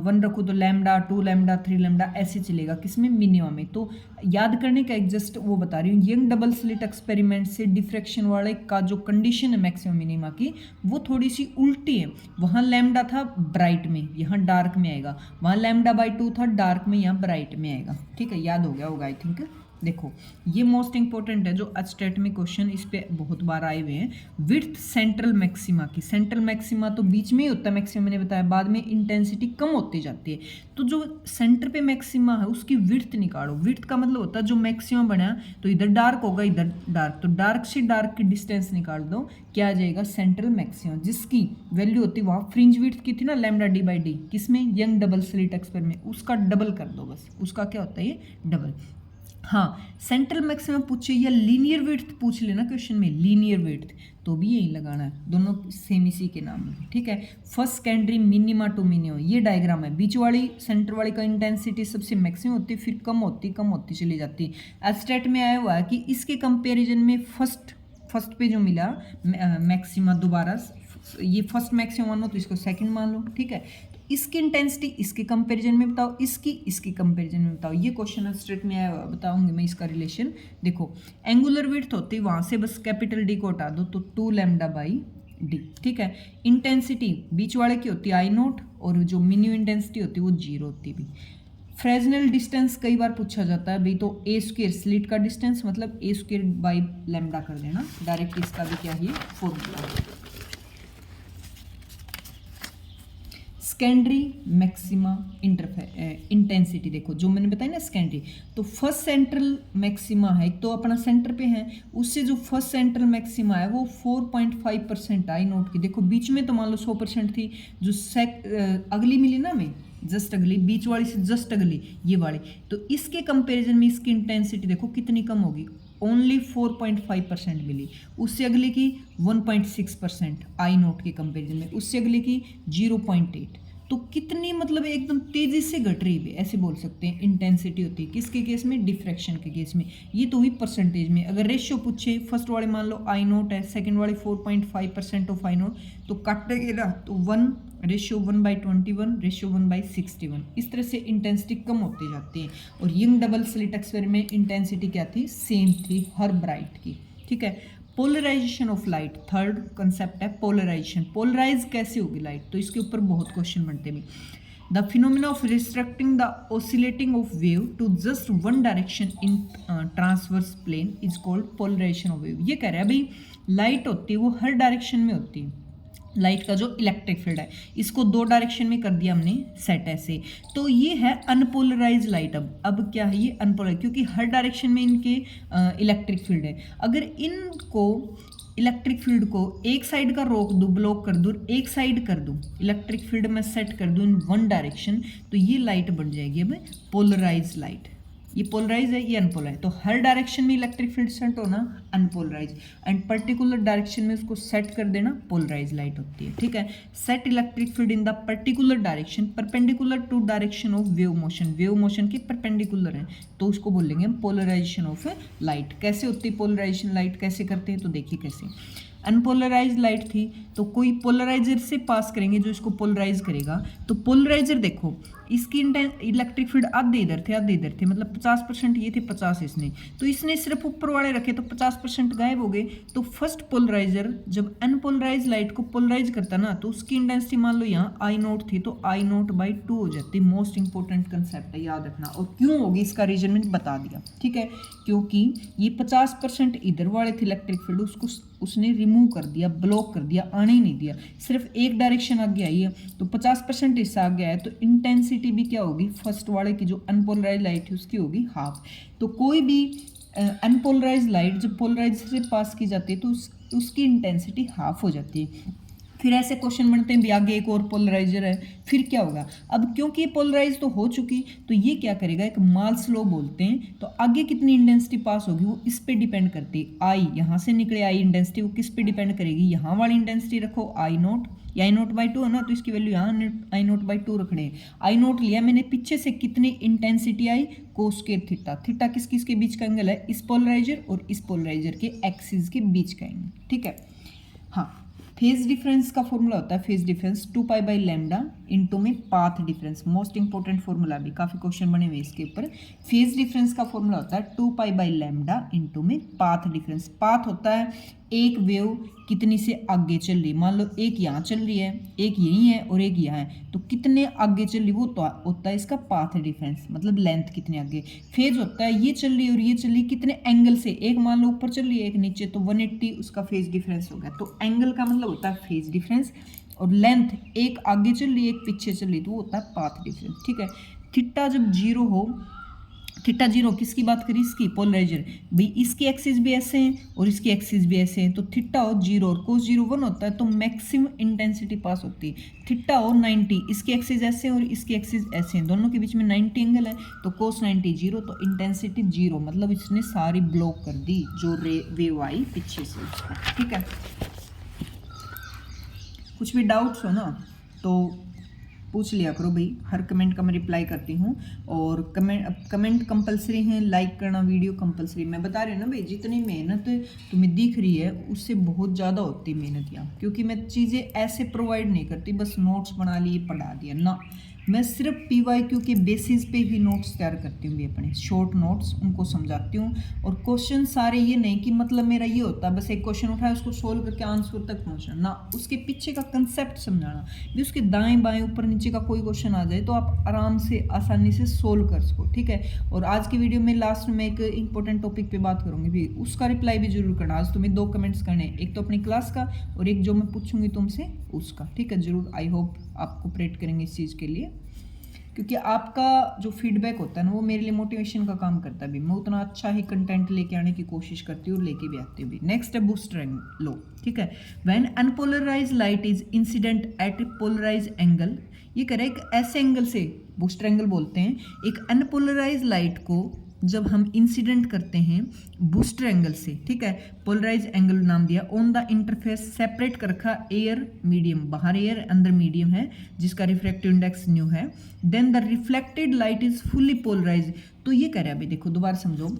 1 रखो तो लैम्डा 2 लैम्डा 3 लैम्डा ऐसे चलेगा, किसमें, मिनिमम में। तो याद करने का एग्जस्ट वो बता रही हूँ, यंग डबल स्लिट एक्सपेरिमेंट से डिफ्रैक्शन वाले का जो कंडीशन है मैक्सिमम मिनिमा की, वो थोड़ी सी उल्टी है। वहाँ लैम्डा था ब्राइट में, यहाँ डार्क में आएगा, वहाँ λ/2 था डार्क में, यहाँ ब्राइट में आएगा, ठीक है। याद हो गया होगा आई थिंक। देखो ये मोस्ट इंपॉर्टेंट है, जो एचटेट में क्वेश्चन इस पे बहुत बार आए हुए हैं। विड्थ सेंट्रल मैक्सिमा की, सेंट्रल मैक्सिमा तो बीच में ही होता है मैक्सिमा, मैंने बताया, बाद में इंटेंसिटी कम होती जाती है। तो जो सेंटर पे मैक्सिमा है उसकी विड्थ निकालो, विड्थ का मतलब होता है जो मैक्सिमा बना तो इधर डार्क होगा इधर डार्क, तो डार्क से डार्क की डिस्टेंस निकाल दो, क्या आ जाएगा, सेंट्रल मैक्सिमा, जिसकी वैल्यू होती है वहाँ फ्रिंज विड्थ की थी ना λ/d, किसमें, यंग डबल स्लिट एक्सपेरिमेंट में, उसका डबल कर दो बस, उसका क्या होता है ये डबल। हाँ सेंट्रल मैक्सिमम पूछे या लीनियर विड्थ पूछ लेना क्वेश्चन में, लीनियर विड्थ तो भी यही लगाना है, दोनों सेम इसी के नाम में, ठीक है। First secondary minima to minimum, ये डायग्राम है, बीच वाली सेंटर वाली का इंटेंसिटी सबसे मैक्सिमम होती है, फिर कम होती चली जाती है। एस्टेट में आया हुआ है कि इसके कंपेरिजन में फर्स्ट पे जो मिला मैक्सिमा, दोबारा ये फर्स्ट मैक्सिमम मान लो तो इसको सेकंड मान लो, ठीक है। तो इसकी इंटेंसिटी इसके कंपैरिजन में बताओ, इसकी कंपैरिजन में बताओ। ये क्वेश्चन स्टेट में बताऊंगी मैं इसका रिलेशन। देखो एंगुलर विड्थ होती है, वहां से बस कैपिटल डी को हटा दो तो 2 लैम्डा बाई डी, ठीक है। इंटेंसिटी बीच वाले की होती है आई नोट, और जो मिनिमम इंटेंसिटी होती है वो 0 होती है। फ्रेजनल डिस्टेंस कई बार पूछा जाता है भाई, तो ए स्क्वेयर स्लिट का डिस्टेंस मतलब ए स्क्वेयर बाई लैम्डा कर देना डायरेक्ट, इसका भी क्या है फॉर्मूला। सेकेंडरी मैक्सिमा इंटेंसिटी, देखो जो मैंने बताया ना सेकेंडरी, तो फर्स्ट सेंट्रल मैक्सिमा है तो अपना सेंटर पे है, उससे जो फर्स्ट सेंट्रल मैक्सिमा है वो 4.5% आई नोट की। देखो बीच में तो मान लो 100% थी, जो अगली मिली ना हमें जस्ट अगली, बीच वाली से जस्ट अगली ये वाली, तो इसके कंपैरिजन में इसकी इंटेंसिटी देखो कितनी कम होगी, ओनली 4.5% मिली। उससे अगले की 1.6% आई नोट के कंपैरिजन में, उससे अगले की 0.8, तो कितनी मतलब एकदम तेजी से घट रही है, ऐसे बोल सकते हैं इंटेंसिटी होती है। किसके केस में? डिफ्रैक्शन के केस में। ये तो हुई परसेंटेज में। अगर रेशियो पूछे, फर्स्ट वाले मान लो आई नोट है, सेकंड वाले 4.5% ऑफ आई नोट, तो काटेगा तो 1:1/21, रेशियो 1/61। इस तरह से इंटेंसिटी कम होती जाती है। और यंग डबल स्लिट एक्सपेरिमेंट में इंटेंसिटी क्या थी? सेम थी हर ब्राइट की, ठीक है। Polarisation of light, third concept है पोलराइजेशन। पोलराइज कैसे होगी लाइट? तो इसके ऊपर बहुत क्वेश्चन बनते हैं। The phenomena of restricting the oscillating of wave to just one direction in transverse plane is called polarisation of wave. ये कह रहा है भाई लाइट होती है वो हर डायरेक्शन में होती है। लाइट का जो इलेक्ट्रिक फील्ड है इसको 2 डायरेक्शन में कर दिया हमने सेट ऐसे, तो ये है अनपोलराइज लाइट। अब क्या है ये? अनपोलराइज, क्योंकि हर डायरेक्शन में इनके इलेक्ट्रिक फील्ड है। अगर इनको इलेक्ट्रिक फील्ड को एक साइड का रोक दूँ, ब्लॉक कर दूँ, एक साइड कर दूँ, इलेक्ट्रिक फील्ड में सेट कर दूँ इन वन डायरेक्शन, तो ये लाइट बन जाएगी अब पोलराइज लाइट। ये पोलराइज है, ये अनपोलराइज। तो हर डायरेक्शन में इलेक्ट्रिक फील्ड सेट होना अनपोलराइज, एंड पर्टिकुलर डायरेक्शन में उसको सेट कर देना पोलराइज लाइट होती है, ठीक है। Set electric field in the particular direction perpendicular to direction of wave motion, wave motion के परपेंडिकुलर है, तो उसको बोलेंगे हम पोलराइजेशन ऑफ लाइट। कैसे होती है पोलराइजेशन लाइट, कैसे करते हैं? तो देखिए कैसे। अनपोलराइज लाइट थी तो कोई पोलराइजर से पास करेंगे जो इसको पोलराइज करेगा, तो पोलराइजर देखो इसकी इलेक्ट्रिक फील्ड आधे इधर थे आधे इधर थे, मतलब 50% ये थे 50 इसने, तो इसने सिर्फ ऊपर वाले रखे तो 50% गायब हो गए। तो फर्स्ट पोलराइजर जब अनपोलराइज लाइट को पोलराइज करता ना, तो उसकी इंटेंसिटी मान लो यहाँ आई नोट थी तो आई नोट बाई 2 हो जाती। मोस्ट इंपॉर्टेंट कंसेप्ट है, याद रखना। और क्यों होगी इसका रीजन मैंने बता दिया, ठीक है। क्योंकि ये 50% इधर वाले थे इलेक्ट्रिक फील्ड, उसको उसने रिमूव कर दिया, ब्लॉक कर दिया, आने ही नहीं दिया, सिर्फ एक डायरेक्शन आगे आई है, तो 50% हिस्सा आ गया है, तो इंटेंसिटी भी क्या होगी? फर्स्ट वाले की जो अनपोलराइज लाइट है उसकी होगी हाफ। तो कोई भी अनपोलराइज लाइट जब पोलराइज से पास की जाती है तो उसकी इंटेंसिटी हाफ हो जाती है। फिर ऐसे क्वेश्चन बनते हैं भी आगे एक और पोलराइजर है, फिर क्या होगा? अब क्योंकि पोलराइज तो हो चुकी, तो ये क्या करेगा? एक माल्स लॉ बोलते हैं, तो आगे कितनी इंटेंसिटी पास होगी वो इस पे डिपेंड करती है। आई यहाँ से निकले आई इंटेंसिटी, वो किस पे डिपेंड करेगी? यहाँ वाली इंटेंसिटी रखो आई नोट, या आई नोट बाई 2 है ना, तो इसकी वैल्यू यहाँ आई नोट बाई 2 रखने। आई नोट लिया मैंने, पीछे से कितनी intensity I? Cos square theta. Theta किसके बीच का एंगल है? इस पोलराइजर और इस पोलराइजर के एक्सिस के बीच का एंगल, ठीक है। हाँ, फेज डिफरेंस का फॉर्मूला होता है, फेज डिफरेंस 2π/λ इनटू में path difference. Most important formula भी, काफी क्वेश्चन बने हुए इसके ऊपर। फेज डिफरेंस का फॉर्मूला होता है 2π/λ इनटू में पाथ डिफरेंस। पाथ होता है एक वेव कितनी से आगे चल रही, मान लो एक यहाँ चल रही है, एक यहीं है और एक यहाँ है, तो कितने आगे चल रही वो तो होता है इसका पाथ डिफरेंस, मतलब लेंथ कितने आगे। फेज होता है ये चल रही है और ये चल रही कितने एंगल से, एक मान लो ऊपर चल रही है एक नीचे, तो 180 उसका फेज डिफरेंस हो गया। तो एंगल का मतलब होता है फेज डिफरेंस, और लेंथ एक आगे चल रही है एक पीछे चल रही है तो वो होता है पाथ डिफरेंस, ठीक है। थीटा जब 0 हो, थीटा 0 किसकी बात करी? इसकी पोलराइजर, भाई इसकी एक्सिस भी ऐसे हैं और इसकी एक्सिस भी ऐसे हैं, तो थीटा हो 0 और कोस 0 1 होता है, तो मैक्सिमम इंटेंसिटी पास होती है। थीटा हो 90, इसकी एक्सिस ऐसे हैं और इसकी एक्सिस ऐसे हैं, दोनों के बीच में 90 एंगल है, तो कोस 90 0, तो इंटेंसिटी 0, मतलब इसने सारी ब्लॉक कर दी जो वेव आई पीछे से उसका, ठीक है। कुछ भी डाउट्स हो ना तो पूछ लिया करो भाई, हर कमेंट का मैं रिप्लाई करती हूँ। और कमेंट कंपलसरी है, लाइक करना वीडियो कंपलसरी। मैं बता रही हूँ ना भाई, जितनी मेहनत तुम्हें दिख रही है उससे बहुत ज़्यादा होती है मेहनत यहाँ, क्योंकि मैं चीज़ें ऐसे प्रोवाइड नहीं करती बस नोट्स बना लिए पढ़ा दिया ना। मैं सिर्फ PYQ के बेसिस पे ही नोट्स तैयार करती हूँ भी, अपने शॉर्ट नोट्स उनको समझाती हूँ। और क्वेश्चन सारे ये नहीं कि मतलब मेरा ये होता है बस एक क्वेश्चन उठाया उसको सोल्व करके आंसर तक पहुँचना ना, उसके पीछे का कंसेप्ट समझाना भी। उसके दाएं बाएं ऊपर नीचे का कोई क्वेश्चन आ जाए तो आप आराम से आसानी से सोल्व कर सको, ठीक है। और आज की वीडियो में लास्ट में एक इंपॉर्टेंट टॉपिक पे बात करूँगी भी, उसका रिप्लाई भी जरूर करना। आज तुम्हें 2 कमेंट्स करने, एक तो अपनी क्लास का और एक जो मैं पूछूंगी तुमसे उसका, ठीक है। जरूर आई होप आप कोऑपरेट करेंगे इस चीज़ के लिए, क्योंकि आपका जो फीडबैक होता है ना वो मेरे लिए मोटिवेशन का काम करता है भी। मैं उतना अच्छा ही कंटेंट लेके आने की कोशिश करती हूँ और लेके भी आती हूँ भी। नेक्स्ट है बूस्टर लो, ठीक है। When unpolarise light is incident at polarise angle, ये कह रहा है एक ऐसे एंगल से, बूस्टर एंगल बोलते हैं, एक अनपोलराइज लाइट को जब हम इंसिडेंट करते हैं बूस्टर एंगल से, ठीक है, पोलराइज एंगल नाम दिया, ऑन द इंटरफेस सेपरेट कर रखा एयर मीडियम, बाहर एयर अंदर मीडियम है जिसका रिफ्रैक्टिव इंडेक्स न्यू है, then the reflected light is fully polarise. तो ये कह रहा है अभी देखो दोबारा समझो,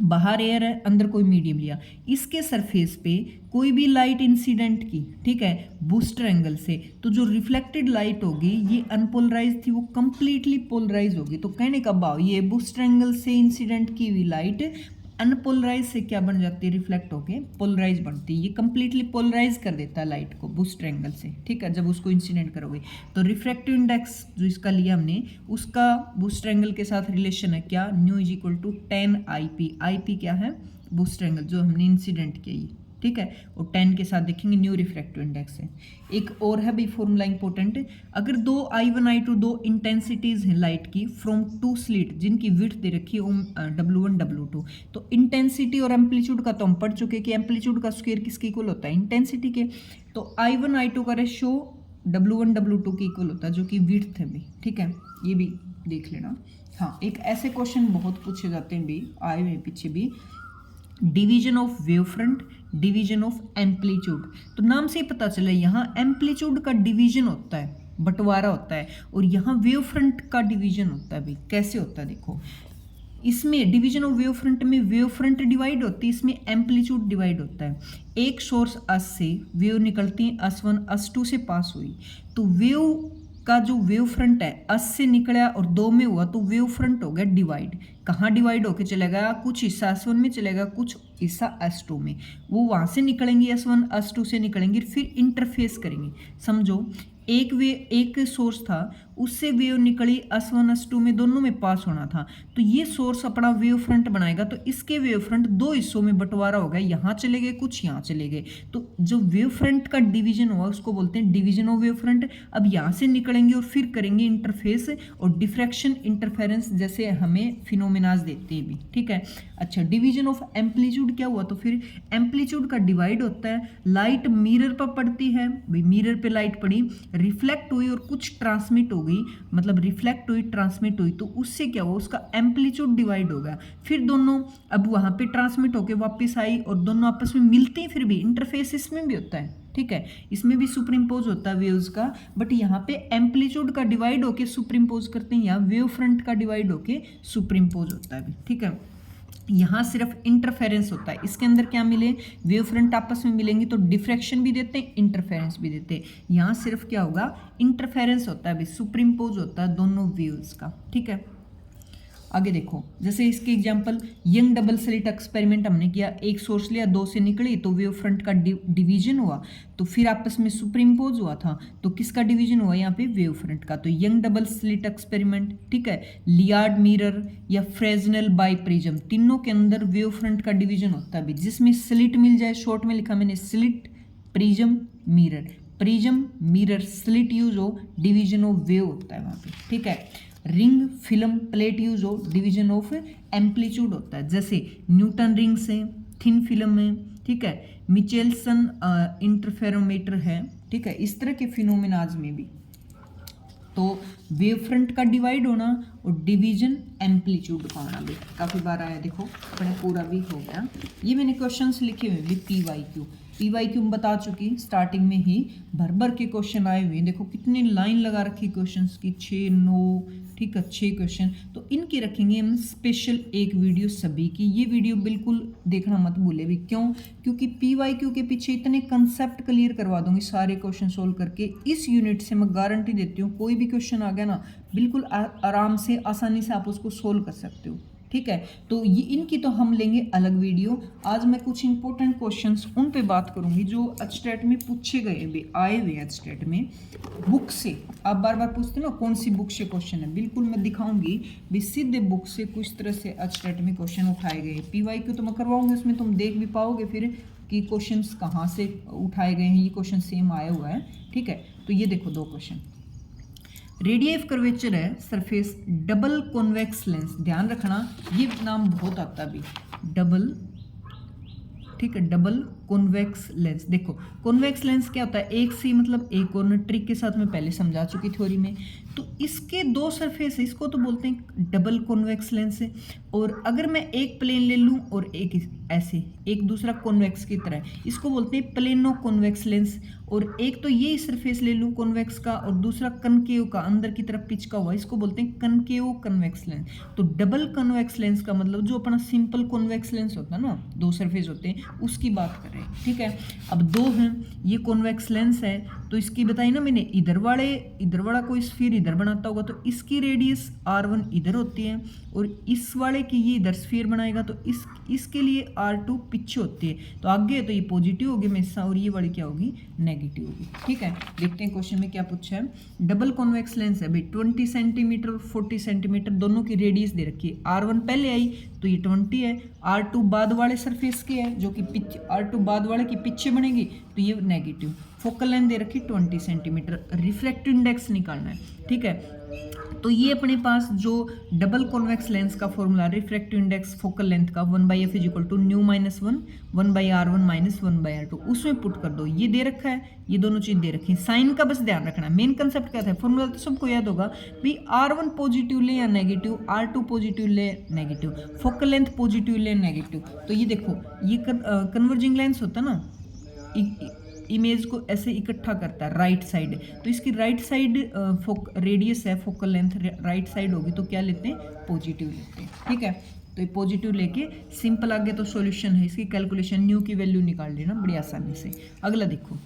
बाहर एयर है अंदर कोई मीडियम लिया, इसके सरफेस पे कोई भी लाइट इंसिडेंट की, ठीक है, बूस्टर एंगल से, तो जो रिफ्लेक्टेड लाइट होगी ये अनपोलराइज थी वो कंप्लीटली पोलराइज होगी। तो कहने का भाव ये बूस्टर एंगल से इंसिडेंट की हुई लाइट अनपोलराइज से क्या बन जाती है, रिफ्लेक्ट होके पोलराइज बनती है। ये कंप्लीटली पोलराइज कर देता है लाइट को बूस्टर एंगल से, ठीक है, जब उसको इंसिडेंट करोगे। तो रिफ्रैक्टिव इंडेक्स जो इसका लिया हमने उसका बूस्टर एंगल के साथ रिलेशन है क्या, mu is equal to 10 IP। IP क्या है, बूस्टर एंगल जो हमने इंसिडेंट किया, ठीक है, और 10 के साथ देखेंगे न्यू रिफ्रैक्टिव इंडेक्स है। एक और है भाई फॉर्मूला इंपॉर्टेंट, अगर दो I1 I2 दो इंटेंसिटीज हैं लाइट की फ्रॉम 2 स्लिट जिनकी विड्थ दे रखी है W1 W2, तो इंटेंसिटी और एम्पलीट्यूड का तो हम पढ़ चुके कि एम्पलीट्यूड का स्क्वायर किसके इक्वल होता है, इंटेंसिटी के। तो I1 I2 का रेशियो W1 W2 के इक्वल होता है जो कि विड्थ है भी, ठीक है, ये भी देख लेना। हाँ, एक ऐसे क्वेश्चन बहुत पूछे जाते हैं भी, आए हुए पीछे भी, division of wave front, division of amplitude. तो नाम से ही पता चला यहाँ एम्पलीट्यूड का डिवीजन होता है, बंटवारा होता है, और यहाँ वेव फ्रंट का डिवीजन होता है भाई। कैसे होता है देखो, इसमें डिवीजन ऑफ वेव फ्रंट में वेव फ्रंट डिवाइड होती है, इसमें एम्पलीट्यूड डिवाइड होता है। एक सोर्स अस से वेव निकलती है, S1 S2 से पास हुई, तो वेव का जो वेव फ्रंट है अस से निकला और 2 में हुआ तो वेव फ्रंट हो गया डिवाइड। कहाँ डिवाइड होके चलेगा, कुछ हिस्सा S1 में चलेगा, कुछ हिस्सा S2 में। वो वहाँ से निकलेंगे S1 S2 से निकलेंगे, फिर इंटरफेस करेंगे। समझो एक सोर्स था, उससे वेव निकली S1 S2 में, दोनों में पास होना था, तो ये सोर्स अपना वेव फ्रंट बनाएगा, तो इसके वेव फ्रंट 2 हिस्सों में बंटवारा हो गया, यहाँ चले गए कुछ यहाँ चले गए, तो जो वेव फ्रंट का डिवीजन हुआ उसको बोलते हैं डिवीजन ऑफ वेव फ्रंट। अब यहाँ से निकलेंगे और फिर करेंगे इंटरफेस, और डिफ्रैक्शन इंटरफेरेंस जैसे हमें फिनोमिनाज देते हैं भी, ठीक है। अच्छा, डिवीजन ऑफ एम्पलीट्यूड क्या हुआ, तो फिर एम्पलीट्यूड का डिवाइड होता है, लाइट मिरर पर पड़ती है भाई, मिरर पे लाइट पड़ी, रिफ्लेक्ट हुई और कुछ ट्रांसमिट हो गई, मतलब रिफ्लेक्ट हुई ट्रांसमिट हुई, तो उससे क्या हुआ, उसका एम्पलीट्यूड डिवाइड हो गया, फिर दोनों अब वहाँ पे ट्रांसमिट होके वापस आई और दोनों आपस में मिलते हैं, फिर भी इंटरफेस इसमें भी होता है, ठीक है, इसमें भी सुपरिम्पोज होता है वेव्स का, बट यहाँ पे एम्पलीट्यूड का डिवाइड होके सुपरिम्पोज करते हैं, यहाँ वेव फ्रंट का डिवाइड होके सुपरिम्पोज होता है, ठीक है। यहाँ सिर्फ इंटरफेरेंस होता है, इसके अंदर क्या मिले, वेव फ्रंट आपस में मिलेंगी तो डिफ्रैक्शन भी देते हैं, इंटरफेरेंस भी देते हैं। यहाँ सिर्फ क्या होगा, इंटरफेरेंस होता है, सुपरिम्पोज होता है दोनों वेव्स का, ठीक है। आगे देखो, जैसे इसके example young double slit experiment हमने किया, एक सोर्स लिया, 2 से निकली तो वेव फ्रंट का डिवीजन हुआ, तो फिर आपस में सुपरिम्पोज हुआ था, तो किसका डिवीजन हुआ यहाँ पे, वेव फ्रंट का। तो यंग डबल स्लिट एक्सपेरिमेंट, ठीक है, लियार्ड मिरर या फ्रेजनेल बाई प्रिज्म, तीनों के अंदर वेव फ्रंट का डिवीजन होता है, जिसमें स्लिट मिल जाए, शॉर्ट में लिखा मैंने slit, prism, mirror, prism mirror slit use हो, डिवीजन ऑफ वेव होता है वहाँ पे, ठीक है। रिंग फिल्म प्लेट यूज हो, डिवीजन ऑफ एम्पलीट्यूड होता है, जैसे न्यूटन रिंग से, थिन फिल्म है, ठीक है, मिचेल्सन इंटरफेरोमीटर है, ठीक है, इस तरह के फिनोमिनाज में भी। तो वेव फ्रंट का डिवाइड होना और डिवीजन एम्पलीट्यूड का होना भी काफ़ी बार आया, देखो अपने पूरा भी हो गया। ये मैंने क्वेश्चंस लिखे हुए भी PYQ। PYQ में बता चुकी स्टार्टिंग में ही, भर भर के क्वेश्चन आए हुए हैं। देखो कितनी लाइन लगा रखी क्वेश्चंस की, 6 9, ठीक है 6 क्वेश्चन। तो इनकी रखेंगे हम स्पेशल एक वीडियो सभी की। ये वीडियो बिल्कुल देखना मत भूले भी, क्यों? क्योंकि PYQ के पीछे इतने कंसेप्ट क्लियर करवा दूंगी सारे क्वेश्चन सोल्व करके। इस यूनिट से मैं गारंटी देती हूँ कोई भी क्वेश्चन आ गया ना, बिल्कुल आराम से आसानी से आप उसको सोल्व कर सकते हो, ठीक है। तो ये इनकी तो हम लेंगे अलग वीडियो। आज मैं कुछ इंपॉर्टेंट क्वेश्चंस उन पे बात करूंगी जो एचटेट में पूछे गए भी, आए हुए एचटेट में बुक से। आप बार बार पूछते ना कौन सी बुक से क्वेश्चन है, बिल्कुल मैं दिखाऊंगी भी सीधे बुक से कुछ तरह से एचटेट में क्वेश्चन उठाए गए। PYQ तो मैं करवाऊंगी, उसमें तुम देख भी पाओगे फिर कि क्वेश्चंस कहाँ से उठाए गए हैं। ये क्वेश्चन सेम आया हुआ है, ठीक है। तो ये देखो 2 क्वेश्चन। रेडियस कर्वेचर है सरफेस डबल कॉन्वेक्स लेंस, ध्यान रखना ये नाम बहुत आता भी, डबल, ठीक है, डबल कॉन्वेक्स लेंस। देखो कॉन्वेक्स लेंस क्या होता है, एक सी मतलब एक और ट्रिक के साथ मैं पहले समझा चुकी थ्योरी में। तो इसके 2 सरफेस है, इसको तो बोलते हैं डबल कॉन्वेक्स लेंस है। और अगर मैं एक प्लेन ले लूँ और एक ऐसे, एक दूसरा कॉन्वेक्स की तरह, इसको बोलते हैं प्लेनो कॉन्वेक्स लेंस। और एक तो ये सरफेस ले लूँ कॉन्वेक्स का और दूसरा कनकेव का, अंदर की तरफ पिच का हुआ, इसको बोलते हैं कनकेव कन्वेक्स लेंस। तो डबल कन्वेक्स लेंस का मतलब जो अपना सिंपल कॉन्वेक्स लेंस होता है ना, 2 सरफेस होते हैं, उसकी बात कर रहे हैं, ठीक है। अब 2 हैं, ये कॉन्वेक्स लेंस है, तो इसकी बताई ना मैंने, इधर वाला कोई स्फीयर इधर बनाता होगा तो इसकी रेडियस R1 इधर होती है, और इस वाले की ये इधर स्फीयर बनाएगा तो इसके लिए R2 पीछे होती है। तो आगे तो ये पॉजिटिव होगी हमेशा और ये वाली क्या होगी, नेगेटिव होगी, ठीक है। देखते हैं क्वेश्चन में क्या पूछा है। डबल कॉन्वेक्स लेंस है भाई, 20 सेंटीमीटर और 40 सेंटीमीटर दोनों की रेडियस दे रखी है। R1 पहले आई तो ये 20 है, R2 बाद वाले सरफेस की है जो कि R2 बाद वाले की पीछे बनेगी तो ये नेगेटिव। फोकल लेंथ दे रखी 20 सेंटीमीटर, रिफ्रैक्टिव इंडेक्स निकालना है, ठीक है। तो ये अपने पास जो डबल कॉन्वेक्स लेंस का formula, refractive index focal length का 1/f = ν-1 1/r1 - 1/r2, उसमें पुट कर दो। ये दे रखा है, ये दोनों चीज दे रखी है। साइन का बस ध्यान रखना, मेन कंसेप्ट क्या था, फॉर्मूला तो सबको याद होगा भाई, R1 पॉजिटिव ले या नेगेटिव, R2 पॉजिटिव ले नेगेटिव, फोकल लेंथ पॉजिटिव ले नेगेटिव। तो ये देखो ये कन्वर्जिंग लेंस होता है ना, इमेज को ऐसे इकट्ठा करता है राइट साइड, तो इसकी राइट साइड रेडियस है, फोकल लेंथ राइट साइड होगी तो क्या लेते हैं, पॉजिटिव लेते हैं, ठीक है। तो ये पॉजिटिव लेके सिंपल, आगे तो सॉल्यूशन है, इसकी कैलकुलेशन न्यू की वैल्यू निकाल लेना बड़ी आसानी से। अगला देखो,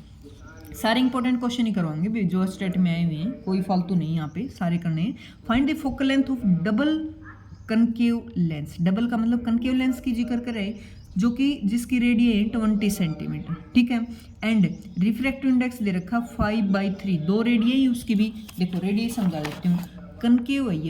सारे इंपॉर्टेंट क्वेश्चन ही करवाएंगे भी जो स्टेट में आए हुए हैं, कोई फालतू नहीं, यहाँ पे सारे करने हैं। Find the focal length of double concave lens, double का मतलब कनकेव लेंस की जिक्र करे जो कि जिसकी रेडियस 20 सेंटीमीटर, ठीक है। एंड रिफ्रैक्टिव इंडेक्स दे रखा 5/3, 2 रेडियस उसकी भी। देखो रेडियस समझा देती हूँ, कनकेव है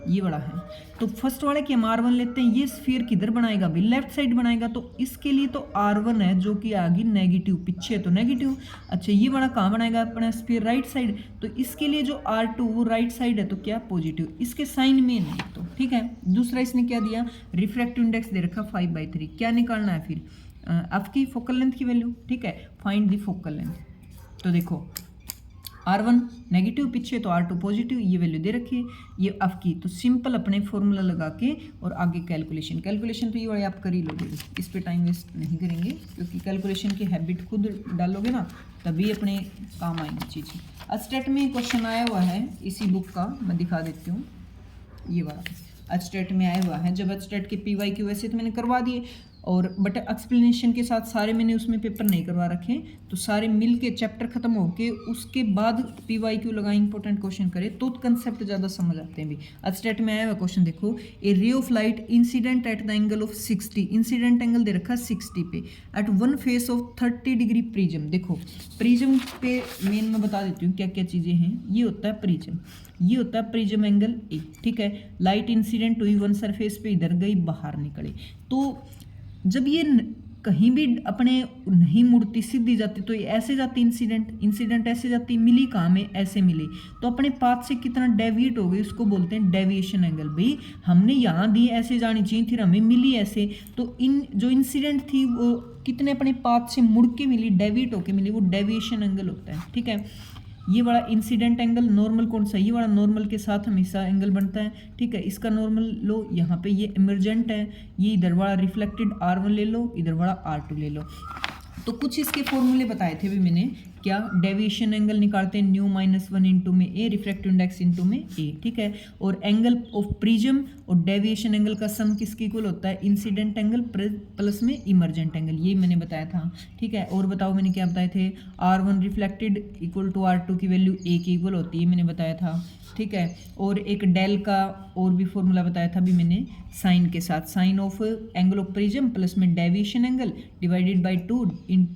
ये बड़ा है। तो फर्स्ट वाले की हम R1 लेते हैं, ये स्फीयर किधर बनाएगा भी, लेफ्ट साइड बनाएगा, तो इसके लिए तो R1 है जो कि आगे नेगेटिव, पीछे तो नेगेटिव। अच्छा ये वाला कहाँ बनाएगा अपना स्फीयर, राइट साइड, तो इसके लिए जो R2 वो राइट साइड है तो क्या, पॉजिटिव, इसके साइन में नहीं तो, ठीक है। दूसरा इसने क्या दिया, रिफ्रैक्टिव इंडेक्स दे रखा 5/3, क्या निकालना है फिर, आपकी फोकल लेंथ की वैल्यू, ठीक है। फाइंड दी फोकल लेंथ, तो देखो R1 नेगेटिव पीछे तो R2 पॉजिटिव, ये वैल्यू दे रखी है, ये आपकी। तो सिंपल अपने फॉर्मूला लगा के और आगे कैलकुलेशन तो ये वाले आप कर ही लोगे, इस पे टाइम वेस्ट नहीं करेंगे क्योंकि कैलकुलेशन की हैबिट खुद डालोगे ना तभी अपने काम आएंगी चीज़ें। अस्टेट में क्वेश्चन आया हुआ है इसी बुक का, मैं दिखा देती हूँ, ये वाला अस्टेट में आया हुआ है। जब अस्टेट के PYQ वैसे तो मैंने करवा दिए, और बट एक्सप्लेनेशन के साथ सारे मैंने उसमें पेपर नहीं करवा रखे, तो सारे मिल के चैप्टर खत्म होके उसके बाद PYQ लगा इंपॉर्टेंट क्वेश्चन करे तो कंसेप्ट ज़्यादा समझ आते हैं भी। आज स्टेट में आया हुआ क्वेश्चन देखो, a ray of light incident at the angle of 60, incident angle दे रखा 60 पे, at one face of 30 degree prism. देखो प्रिज्म पे मेन मैं बता देती हूँ क्या क्या चीज़ें हैं। ये होता है प्रिज्म, ये होता है प्रिज्म एंगल ए, ठीक है। लाइट इंसिडेंट हुई वन सरफेस पे, इधर गई बाहर निकले, तो जब ये कहीं भी अपने नहीं मुड़ती सीधी जाती तो ये ऐसे जाती, इंसिडेंट ऐसे जाती, मिली कहाँ में, ऐसे मिली, तो अपने पाथ से कितना डेविएट हो गई उसको बोलते हैं डेविएशन एंगल। भाई हमने यहाँ दी ऐसे जानी चाहिए थी, हमें मिली ऐसे, तो इन जो इंसिडेंट थी वो कितने अपने पाथ से मुड़ के मिली, डेविएट होके मिली, वो डेविएशन एंगल होता है, ठीक है। ये वाला इंसिडेंट एंगल नॉर्मल कौन सा, ये वाला नॉर्मल के साथ हमेशा एंगल बनता है, ठीक है। इसका नॉर्मल लो, यहाँ पे ये इमरजेंट है, ये इधर वाला रिफ्लेक्टेड R1 ले लो, इधर वाला R2 ले लो। तो कुछ इसके फॉर्मूले बताए थे भी मैंने, क्या डेविएशन एंगल निकालते हैं न्यू -1 इंटू में ए, रिफ्रैक्टिव इंडेक्स इंटू में ए, ठीक है। और एंगल ऑफ प्रिज्म और डेविएशन एंगल का सम किसके इक्वल होता है, इंसिडेंट एंगल प्लस में इमर्जेंट एंगल, ये मैंने बताया था, ठीक है। और बताओ मैंने क्या बताए थे, R1 reflected equal to R2 की वैल्यू ए की इक्वल होती है, मैंने बताया था, ठीक है। और एक डेल का और भी फॉर्मूला बताया था भी मैंने साइन के साथ, sine of angle of prism plus में deviation angle divided by 2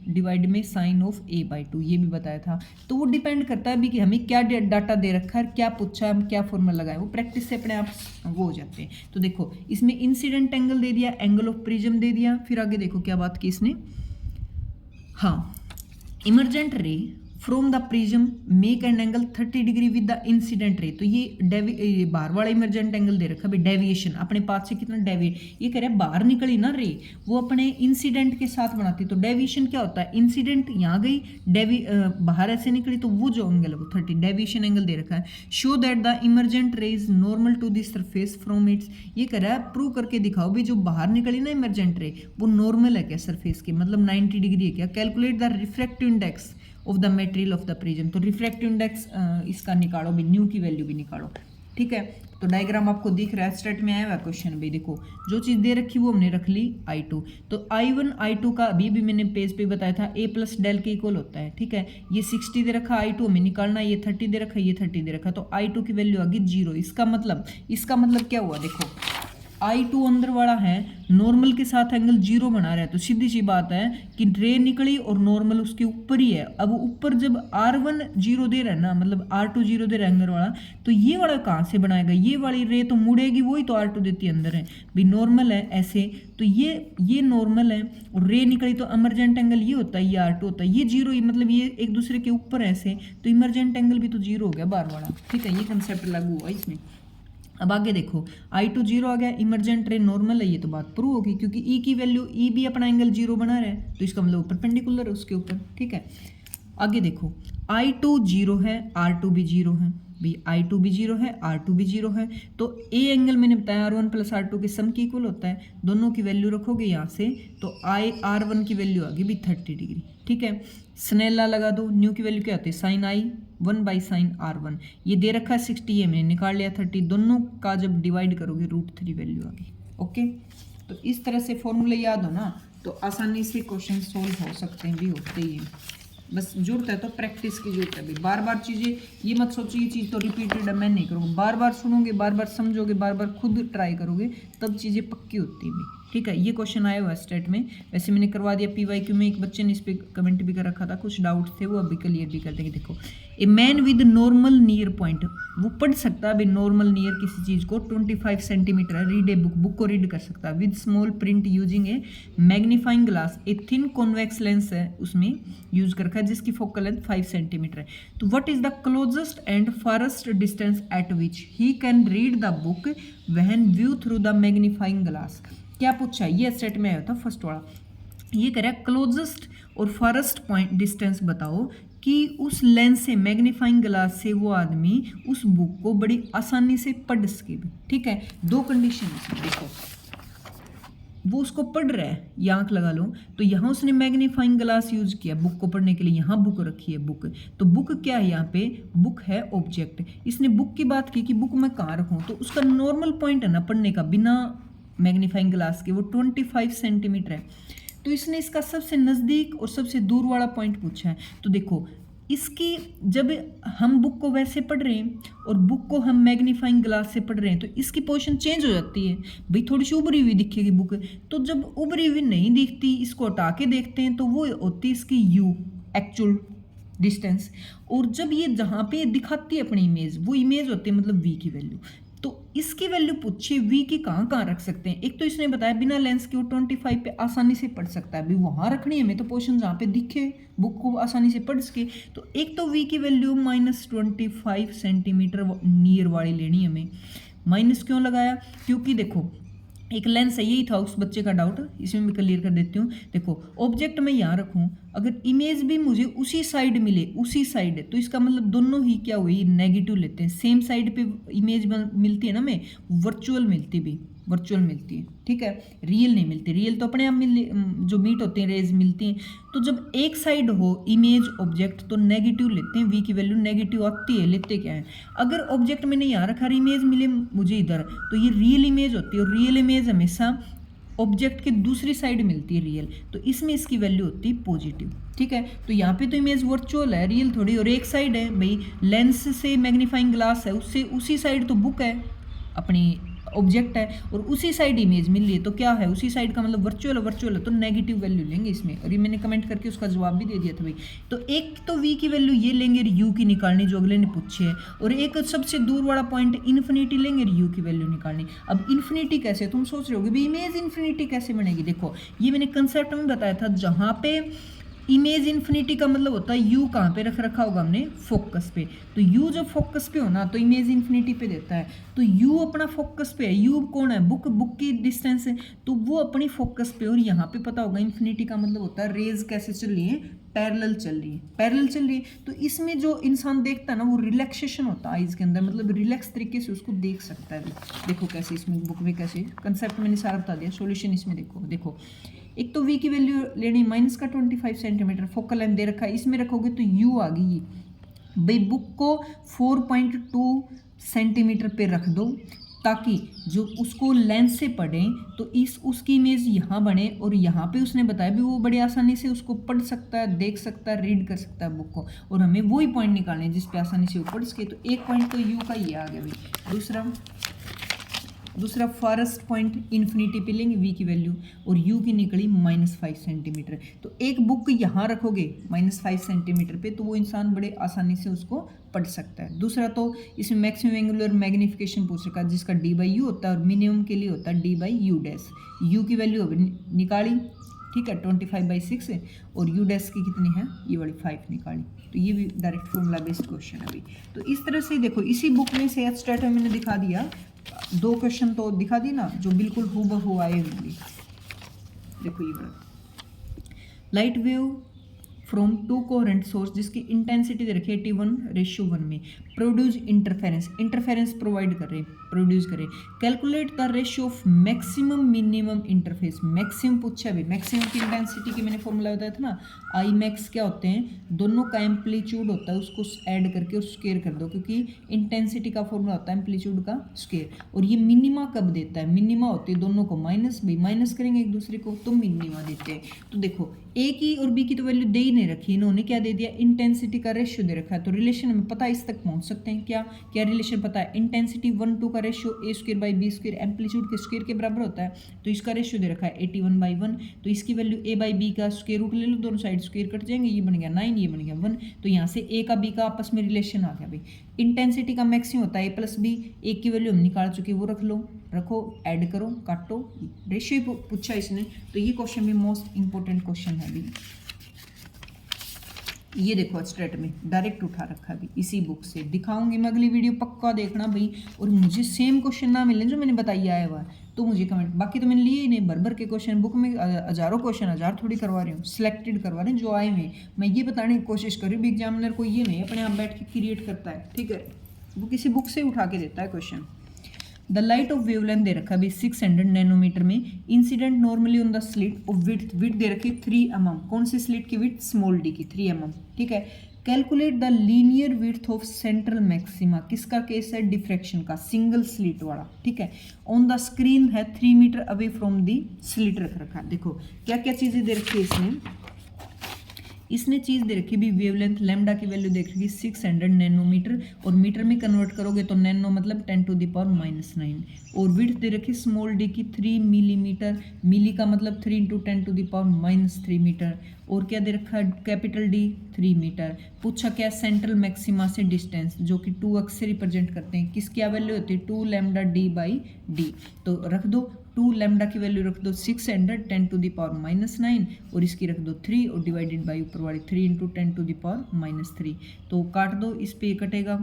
divide में साइन ऑफ ए बाय 2, ये भी बताया था। तो वो डिपेंड करता है भी कि हमें क्या डाटा दे रखा है, क्या पूछा है, हम क्या फॉर्मूला लगाए, वो प्रैक्टिस से अपने आप वो हो जाते हैं। तो देखो इसमें इंसिडेंट एंगल दे दिया, एंगल ऑफ प्रिज्म दे दिया, फिर आगे देखो क्या बात की इसने, हाँ, इमर्जेंट रे from the prism make an angle 30 degree with the incident ray. तो ये बाहर वाला इमर्जेंट एंगल दे रखा है, डेविएशन अपने पास से कितना डेविएट, ये कह रहे हैं बाहर निकली ना रे, वो अपने इंसिडेंट के साथ बनाती। तो डेविएशन क्या होता है, इंसिडेंट यहाँ गई, बाहर ऐसे निकली, तो वो जो एंगल है वो 30 डेविएशन एंगल दे रखा है। Show that the emergent ray is normal to the surface from its, ये कह रहा है प्रूव करके दिखाओ भी जो बाहर निकली ना इमर्जेंट रे वो नॉर्मल है क्या सरफेस के, मतलब 90 डिग्री है क्या। Calculate the refractive index of the material of the prism, तो रिफ्रैक्टिव इंडेक्स इसका निकालो भी, न्यू की वैल्यू भी निकालो, ठीक है। तो डायग्राम आपको दिख रहा है, स्टेट में आया हुआ क्वेश्चन भी, देखो जो चीज़ दे रखी वो हमने रख ली I2, तो I1 I2 का अभी भी मैंने पेज पे बताया था A प्लस डेल के इक्वल होता है, ठीक है। ये 60 दे रखा I2 हमें निकालना, ये 30 दे रखा, ये 30 दे रखा, तो I2 की वैल्यू आ गई 0। इसका मतलब क्या हुआ, देखो I2 अंदर वाला है, नॉर्मल के साथ एंगल 0 बना रहा है, तो सीधी सी बात है कि रे निकली और नॉर्मल उसके ऊपर ही है। अब ऊपर जब R1 0 दे रहा है ना, मतलब R2 0 दे रहा है अंदर वाला, तो ये वाला कहाँ से बनाएगा, ये वाली रे तो मुड़ेगी, वही तो R2 देती है अंदर है भी, नॉर्मल है ऐसे, तो ये नॉर्मल है और रे निकली तो इमर्जेंट एंगल ये होता है, ये R2 होता है, ये 0, मतलब ये एक दूसरे के ऊपर ऐसे, तो इमर्जेंट एंगल भी तो 0 हो गया बार वाला, ठीक है। ये कंसेप्ट लागू हुआ इसमें। अब आगे देखो I2 0 आ गया, इमर्जेंट रे नॉर्मल है, ये तो बात प्रूव होगी क्योंकि E की वैल्यू, E भी अपना एंगल 0 बना रहा है, तो इसका मतलब परपेंडिकुलर है उसके ऊपर, ठीक है। आगे देखो I2 0 है, R2 भी 0 है भी, I2 भी 0 है, R2 भी 0 है, तो A एंगल मैंने बताया R1 प्लस R2 के सम के इक्वल होता है, दोनों की वैल्यू रखोगे यहाँ से, तो R1 की वैल्यू आ गई भी 30 डिग्री, ठीक है। स्नेल लॉ लगा दो, न्यू की वैल्यू क्या होती है, sign I1 by sine R1, ये दे रखा है 60, ये मैंने निकाल लिया 30, दोनों का जब डिवाइड करोगे √3 वैल्यू आ गई, ओके। तो इस तरह से फॉर्मूले याद हो ना, तो आसानी से क्वेश्चन सोल्व हो सकते हैं भी, होते ही हैं, बस जरूरत है तो प्रैक्टिस की जरूरत है भी। बार बार चीज़ें ये मत सोचो ये चीज़ तो रिपीटेड है मैं नहीं करूँगा, बार बार सुनोगे, बार बार समझोगे, बार बार खुद ट्राई करोगे, तब चीज़ें पक्की होती है, ठीक है। ये क्वेश्चन आया हुआ है स्टेट में, वैसे मैंने करवा दिया PYQ में, एक बच्चे ने इस पर कमेंट भी कर रखा था, कुछ डाउट थे वो अभी क्लियर भी कर देंगे। देखो a man with normal near point, वो पढ़ सकता है अभी नॉर्मल नियर किसी चीज़ को 25 सेंटीमीटर है, रीड ए बुक को रीड कर सकता है with small print using A magnifying glass, a thin convex lens है उसमें यूज कर रखा है जिसकी फोकल लेंथ 5 सेंटीमीटर है। तो what is the closest and farthest distance at which he can read the book when view through the magnifying glass. क्या पूछा है, ये सेट में आया था फर्स्ट वाला, ये कह रहा है क्लोजेस्ट और फारेस्ट पॉइंट डिस्टेंस बताओ कि उस लेंस से, मैग्नीफाइंग ग्लास से वो आदमी उस बुक को बड़ी आसानी से पढ़ सके भी, ठीक है। दो कंडीशन है, देखो वो उसको पढ़ रहा है, ये आंख लगा लो, तो यहाँ उसने मैग्नीफाइंग ग्लास यूज किया बुक को पढ़ने के लिए, यहाँ बुक रखी है बुक, तो बुक क्या है यहाँ पे, बुक है ऑब्जेक्ट, इसने बुक की बात की कि बुक मैं कहाँ रखूँ, तो उसका नॉर्मल पॉइंट है ना पढ़ने का बिना मैग्नीफाइंग ग्लास के वो 25 सेंटीमीटर है, तो इसने इसका सबसे नज़दीक और सबसे दूर वाला पॉइंट पूछा है। तो देखो इसकी, जब हम बुक को वैसे पढ़ रहे हैं और बुक को हम मैग्नीफाइंग ग्लास से पढ़ रहे हैं, तो इसकी पोजीशन चेंज हो जाती है भाई, थोड़ी सी उभरी हुई दिखेगी बुक, तो जब उभरी हुई नहीं दिखती, इसको हटा के देखते हैं तो वो होती है इसकी U एक्चुअल डिस्टेंस, और जब ये जहाँ पे दिखाती है अपनी इमेज, वो इमेज होती है मतलब V की वैल्यू। तो इसकी वैल्यू पूछिए V की कहाँ कहाँ रख सकते हैं, एक तो इसने बताया बिना लेंस के वो 25 पे आसानी से पढ़ सकता है, अभी वहाँ रखनी है हमें तो पोजीशन जहाँ पे दिखे बुक को आसानी से पढ़ सके, तो एक तो V की वैल्यू -25 सेंटीमीटर नियर वाली लेनी है हमें। माइनस क्यों लगाया, क्योंकि देखो एक लेंस है, यही था उस बच्चे का डाउट, इसमें मैं क्लियर कर देती हूँ। देखो ऑब्जेक्ट मैं यहाँ रखूँ, अगर इमेज भी मुझे उसी साइड मिले, उसी साइड है, तो इसका मतलब दोनों ही क्या हुई नेगेटिव लेते हैं, सेम साइड पे इमेज मिलती है ना, हमें वर्चुअल मिलती भी, वर्चुअल मिलती है, ठीक है, रियल नहीं मिलती। रियल तो अपने आप जो मीट होते हैं रेज मिलती हैं। तो जब एक साइड हो इमेज ऑब्जेक्ट तो नेगेटिव लेते हैं, वी की वैल्यू नेगेटिव आती है। लेते क्या है, अगर ऑब्जेक्ट मैंने यहाँ रखा इमेज मिले मुझे इधर, तो ये रियल इमेज होती है, और रियल इमेज हमेशा ऑब्जेक्ट के दूसरी साइड मिलती है रियल, तो इसमें इसकी वैल्यू होती है पॉजिटिव, ठीक है। तो यहाँ पे तो इमेज वर्चुअल है, रियल थोड़ी। और एक साइड है भाई लेंस से मैग्नीफाइंग ग्लास है, उससे उसी साइड तो बुक है अपनी ऑब्जेक्ट है, और उसी साइड इमेज मिल रही है, तो क्या है उसी साइड का मतलब वर्चुअल है, तो नेगेटिव वैल्यू लेंगे इसमें। और ये मैंने कमेंट करके उसका जवाब भी दे दिया था भाई। तो एक तो वी की वैल्यू ये लेंगे यू की निकालनी जो अगले ने पूछे है, और एक सबसे दूर वाला पॉइंट इन्फिनिटी लेंगे यू की वैल्यू निकालनी। अब इन्फिनिटी कैसे, तुम सोच रहे होगे भाई इमेज इन्फिनिटी कैसे बनेगी। देखो ये मैंने कंसेप्ट में बताया था, जहाँ पे इमेज इन्फिनिटी का मतलब होता है यू कहाँ पे रखा होगा हमने, फोकस पे। तो यू जब फोकस पे हो ना तो इमेज इन्फिनिटी पे देता है। तो यू अपना फोकस पे है, यू कौन है, बुक की डिस्टेंस है, तो वो अपनी फोकस पे। और यहाँ पे पता होगा इन्फिनिटी का मतलब होता है रेज कैसे चल रही है, पैरेलल चल रही है। तो इसमें जो इंसान देखता है ना वो रिलैक्सेशन होता है आइज के अंदर, मतलब रिलैक्स तरीके से उसको देख सकता है। देखो कैसे इसमें बुक में कैसे कंसेप्ट मैंने सारा बता दिया। सॉल्यूशन इसमें देखो एक तो v की वैल्यू लेनी -25 सेंटीमीटर, फोकल लेंथ दे रखा है, इसमें रखोगे तो u आ गई। भाई बुक को 4.2 सेंटीमीटर पे रख दो, ताकि जो उसको लेंस से पढ़े तो उसकी इमेज यहाँ बने, और यहाँ पे उसने बताया भी वो बड़ी आसानी से उसको पढ़ सकता है, देख सकता है, रीड कर सकता है बुक को। और हमें वही पॉइंट निकालने हैं जिस पे आसानी से वो पढ़ सके। तो एक पॉइंट तो यू का ये आ गया भाई। दूसरा फर्स्ट पॉइंट इन्फिनिटी पे लेंगे वी की वैल्यू, और यू की निकली -5 सेंटीमीटर। तो एक बुक यहाँ रखोगे -5 सेंटीमीटर पे तो वो इंसान बड़े आसानी से उसको पढ़ सकता है। दूसरा तो इसमें मैक्सिमम एंगुलर मैग्निफिकेशन पूछ रखा है जिसका d/u होता है, और मिनिमम के लिए होता है d/u डैश। यू की वैल्यू निकाली, ठीक है, 25/6, और यू डैश की कितनी है, ये वाली 5 निकाली। तो ये भी डायरेक्ट फॉर्मूला बेस्ड क्वेश्चन है अभी। तो इस तरह से देखो इसी बुक में से स्टेट में मैंने दिखा दिया, 2 क्वेश्चन तो दिखा दी ना जो बिल्कुल हूबहू आए होंगे। देखो ये बड़ा light wave from 2 coherent source जिसकी इंटेंसिटी दे रखी है 81:1 में, प्रोड्यूस इंटरफेरेंस प्रोवाइड कर रहे, प्रोड्यूस करे। Calculate the ratio of maximum minimum interface. Maximum पूछा है, मैक्सिमम की इंटेंसिटी की मैंने फॉर्मूला बताया था ना, आई मैक्स क्या होते हैं, दोनों का एम्पलीट्यूड होता है, उसको ऐड करके और स्क्वायर कर दो, क्योंकि इंटेंसिटी का फॉर्मूला होता है एम्पलीट्यूड का स्क्वायर। और ये मिनिमा कब देता है, मिनिमा होती है दोनों को माइनस, भाई माइनस करेंगे एक दूसरे को तो मिनिमा देते हैं। तो देखो ए की और बी की तो वैल्यू दे ही नहीं रखी, इन्होंने क्या दे दिया, इंटेंसिटी का रेशियो दे रखा है। तो रिलेशन हमें पता है, इस तक पहुंच सकते हैं। क्या रिलेशन पता है, इंटेंसिटी 1:2 का रेशियो a² / b² एम्पलीट्यूड के स्क्वायर के बराबर होता है। तो इसका रेशियो दे रखा है 81/1, तो इसकी वैल्यू a/b का स्क्वायर रूट ले लो, दोनों साइड स्क्वायर कट जाएंगे, ये बन गया 9, ये बन गया 1। तो यहाँ से a का b का आपस में रिलेशन आ गया भाई। इंटेंसिटी का मैक्सिमम होता है a+b, एक की वैल्यू हम निकाल चुके, वो रखो, ऐड करो, काटो, रेशियो पूछा इसने। तो ये क्वेश्चन भी मोस्ट इंपॉर्टेंट क्वेश्चन है भाई। ये देखो स्ट्रेट में डायरेक्ट उठा रखा है इसी बुक से, दिखाऊंगी मैं अगली वीडियो, पक्का देखना भाई। और मुझे सेम क्वेश्चन ना मिले जो मैंने बताया आया हुआ तो मुझे कमेंट, बाकी तो मैंने लिए ही नहीं भर के क्वेश्चन, बुक में हजारों क्वेश्चन, हजार थोड़ी करवा रही हूँ, सिलेक्टेड करवा रहे हैं जो आए हुए। मैं ये बताने की कोशिश कर रही हूँ एग्जामिनर को ये नहीं अपने आप बैठ के क्रिएट करता है, ठीक है, वो किसी बुक से उठा के देता है question. The light of wavelength दे रखा भी 600 नैनोमीटर में, incident normally on the slit of width दे रखी 3 mm, कौन सी स्लिट की विड्थ, स्मॉल डी की 3 mm, ठीक है। Calculate the linear width of central maxima, किसका केस है, डिफ्रैक्शन का, सिंगल स्लिट वाला, ठीक है। ऑन द स्क्रीन है 3 metre away from the slit रख रखा। देखो क्या क्या चीजें दे रखी है इसने चीज़ दे रखी भी, वेवलेंथ लैम्डा की वैल्यू देख रखी 600 नैनोमीटर, और मीटर में कन्वर्ट करोगे तो नैनो मतलब 10⁻⁹, और विड्थ दे रखी स्मॉल डी की 3 मिलीमीटर, मिली का मतलब 3 × 10⁻³ मीटर, और क्या दे रखा है कैपिटल डी 3 मीटर। पूछा क्या, सेंट्रल मैक्सिमा से डिस्टेंस जो कि 2x से रिप्रेजेंट करते हैं, किसकी वैल्यू होती है 2 लैम्डा d/d, तो रख दो 2 लैम्डा की वैल्यू रख दो 600 10⁻⁹, और इसकी रख दो 3 और डिवाइडेड बाई ऊपर वाली 3 × 10⁻³ तो काट दो, इस पे कटेगा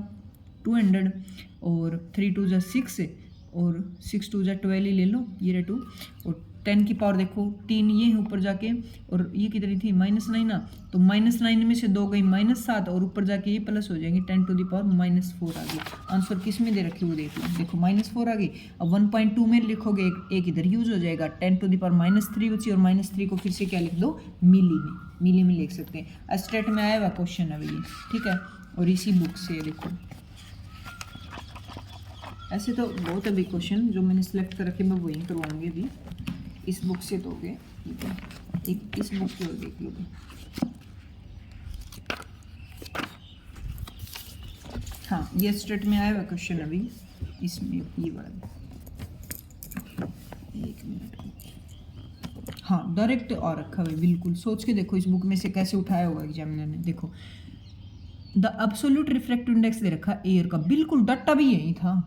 200, और 3 × 2 = 6, और 6 × 2 = 12 ही ले लो, ये 2, और 10 की पावर देखो 3 ये है ऊपर जाके, और ये कितनी थी -9 ना, तो -9 में से 2 गई -7 और ऊपर जाके ये प्लस हो जाएंगे 10 टू द पावर -4 आ गई। आंसर किस में दे रखी वो देख लो, देखो -4 आ गई। अब 1.2 में लिखोगे एक इधर यूज हो जाएगा, 10 टू द पावर -3 बची, और -3 को फिर से क्या लिख दो, मिली में लिख सकते हैं। स्टेट में आया हुआ क्वेश्चन है ये, ठीक है, और इसी बुक से देखो। ऐसे तो बहुत अभी क्वेश्चन जो मैंने सिलेक्ट कर रखे मैं वही करवाऊंगी अभी, इस बुक से दोगे, ठीक है, एक इस बुक से और देख लोगे। हाँ, ये स्टेट में आया हुआ क्वेश्चन अभी, इसमें ये वाला, एक मिनट, हाँ डायरेक्ट और रखा हुआ, बिल्कुल सोच के देखो इस बुक में से कैसे उठाया होगा एग्जामिनर ने। देखो द एब्सोल्यूट रिफ्रैक्टिव इंडेक्स दे रखा एयर का, बिल्कुल डाटा भी यही था,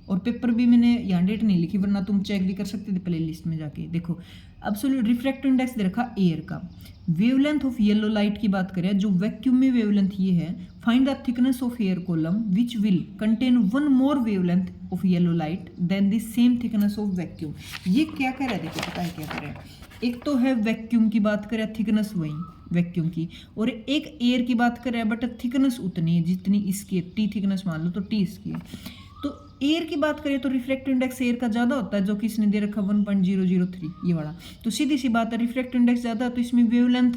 और पेपर भी मैंने यहाँ डेट नहीं लिखी, वरना तुम चेक भी कर सकते थे प्ले लिस्ट में जाके। देखो एब्सोल्यूट रिफ्रैक्टिव इंडेक्स दे रखा एयर का। वेवलेंथ ऑफ येलो लाइट की बात करें, जो वैक्यूम में वेवलेंथ ये है, find the thickness of air column which will contain one more wavelength of yellow light than the same thickness of vacuum. ये क्या कह रहा है, देखो पता है क्या कह रहा है, एक तो है वैक्यूम की बात करें, थिकनेस वही वैक्यूम की, और एक एयर की बात करें बट थिकनेस उतनी है जितनी इसकी है, टी थिकनेस मान लो तो टी इसकी है। तो एयर की बात करें तो रिफ्रैक्टिव इंडेक्स एयर का ज़्यादा होता है, जो कि इसने दे रखा 1.003 ये वाला, तो सीधी सी बात है रिफ्रैक्टिव इंडेक्स ज़्यादा, तो इसमें वेवलेंथ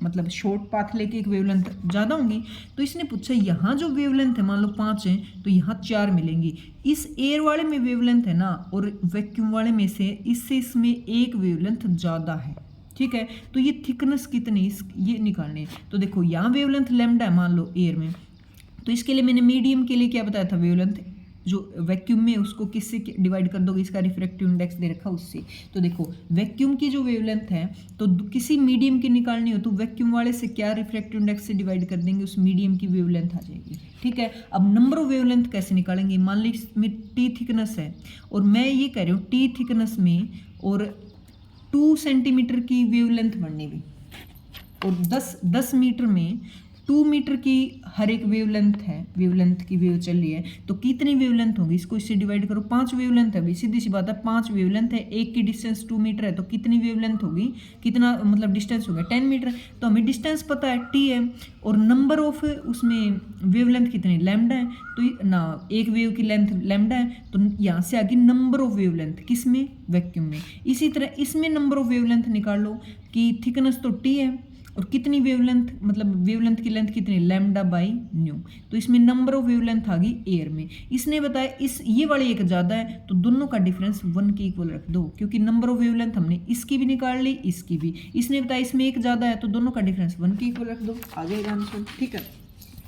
मतलब शॉर्ट पाथ लेके एक वेवलेंथ ज़्यादा होंगी। तो इसने पूछा यहाँ जो वेवलेंथ है मान लो 5 है तो यहाँ 4 मिलेंगी। इस एयर वाले में वेवलेंथ है ना, और वैक्यूम वाले में से इससे इसमें एक वेवलेंथ ज़्यादा है, ठीक है। तो ये थिकनेस कितनी ये निकालने, तो देखो यहाँ वेवलेंथ लैम्डा है मान लो एयर में, तो इसके लिए मैंने मीडियम के लिए क्या बताया था, वेवलेंथ जो वैक्यूम में उसको किससे डिवाइड कर दोगे, इसका रिफ्रैक्टिव इंडेक्स दे रखा उससे। तो देखो वैक्यूम की जो वेवलेंथ है तो किसी मीडियम की निकालनी हो तो वैक्यूम वाले से क्या रिफ्रैक्टिव इंडेक्स से डिवाइड कर देंगे, उस मीडियम की वेवलेंथ आ जाएगी, ठीक है। अब नंबर ऑफ वेवलेंथ कैसे निकालेंगे, मान ली इसमें टी थिकनेस है और मैं ये कह रही हूँ टी थिकनेस में और 2 सेंटीमीटर की वेवलेंथ बननी भी, और 10 मीटर में 2 मीटर की हर एक वेवलेंथ है, वेवलेंथ की वेव चल रही है, तो कितनी वेवलेंथ होगी, इसको इससे डिवाइड करो, 5 वेवलेंथ है, सीधी सी बात है 5 वेवलेंथ है, एक की डिस्टेंस 2 मीटर है, तो कितनी वेवलेंथ होगी, कितना मतलब डिस्टेंस होगा 10 मीटर। तो हमें डिस्टेंस पता है टी है, और नंबर ऑफ उसमें वेवलेंथ कितनी लैम्डा है, तो ना एक वेव की लेंथ लैम्डा है, तो यहाँ से आगे नंबर ऑफ वेवलेंथ किस में, वैक्यूम में। इसी तरह इसमें नंबर ऑफ वेवलेंथ निकाल लो कि थिकनेस तो टी है और कितनी वेवलेंथ मतलब वेवलेंथ की लेंथ कितनी, लैम्डा बाई न्यू, तो इसमें नंबर ऑफ वेवलेंथ आ गई एयर में। इसने बताया इस ये वाली एक ज़्यादा है तो दोनों का डिफरेंस 1 के इक्वल रख दो, क्योंकि नंबर ऑफ वेवलेंथ हमने इसकी भी निकाल ली इसकी भी, इसने बताया इसमें एक ज़्यादा है तो दोनों का डिफरेंस 1 के इक्वल रख दो, आ जाएगा आंसर, ठीक है।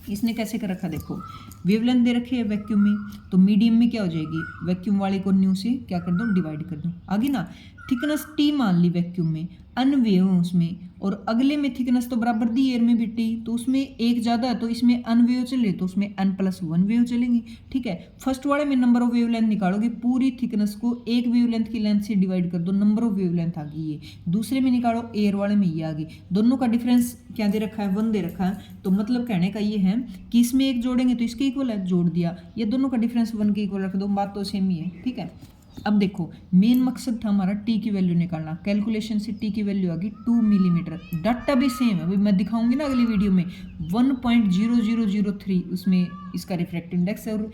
इसने कैसे कर रखा, देखो वेवलेंथ दे रखी है वैक्यूम में, तो मीडियम में क्या हो जाएगी, वैक्यूम वाले को न्यू से क्या कर दो, डिवाइड कर दो, आगे ना। थिकनेस टी मान ली वैक्यूम में, अनवेव उसमें, और अगले में थिकनेस तो बराबर दी एयर में भी टी, तो उसमें एक ज़्यादा है तो इसमें अनवेव चले तो उसमें n+1 वेव चलेंगी, ठीक है। फर्स्ट वाले में नंबर ऑफ वेवलेंथ निकालोगे, पूरी थिकनेस को एक वेवलेंथ की लेंथ से डिवाइड कर दो, नंबर ऑफ वेवलेंथ आ गई ये। दूसरे में निकालो एयर वाले में ये आ गई, दोनों का डिफरेंस क्या दे रखा है, 1 दे रखा है, तो मतलब कहने का ये है कि इसमें एक जोड़ेंगे तो इसके इक्वल है, जोड़ दिया, ये दोनों का डिफरेंस 1 के इक्वल रख दो, बात तो सेम ही है, ठीक है। अब देखो मेन मकसद था हमारा टी की वैल्यू निकालना, कैलकुलेशन से टी की वैल्यू आ गई 2 मिलीमीटर, डाटा भी सेम है, अभी मैं दिखाऊंगी ना अगली वीडियो में 1.0003 उसमें इसका रिफ्रैक्टिव इंडेक्स है, और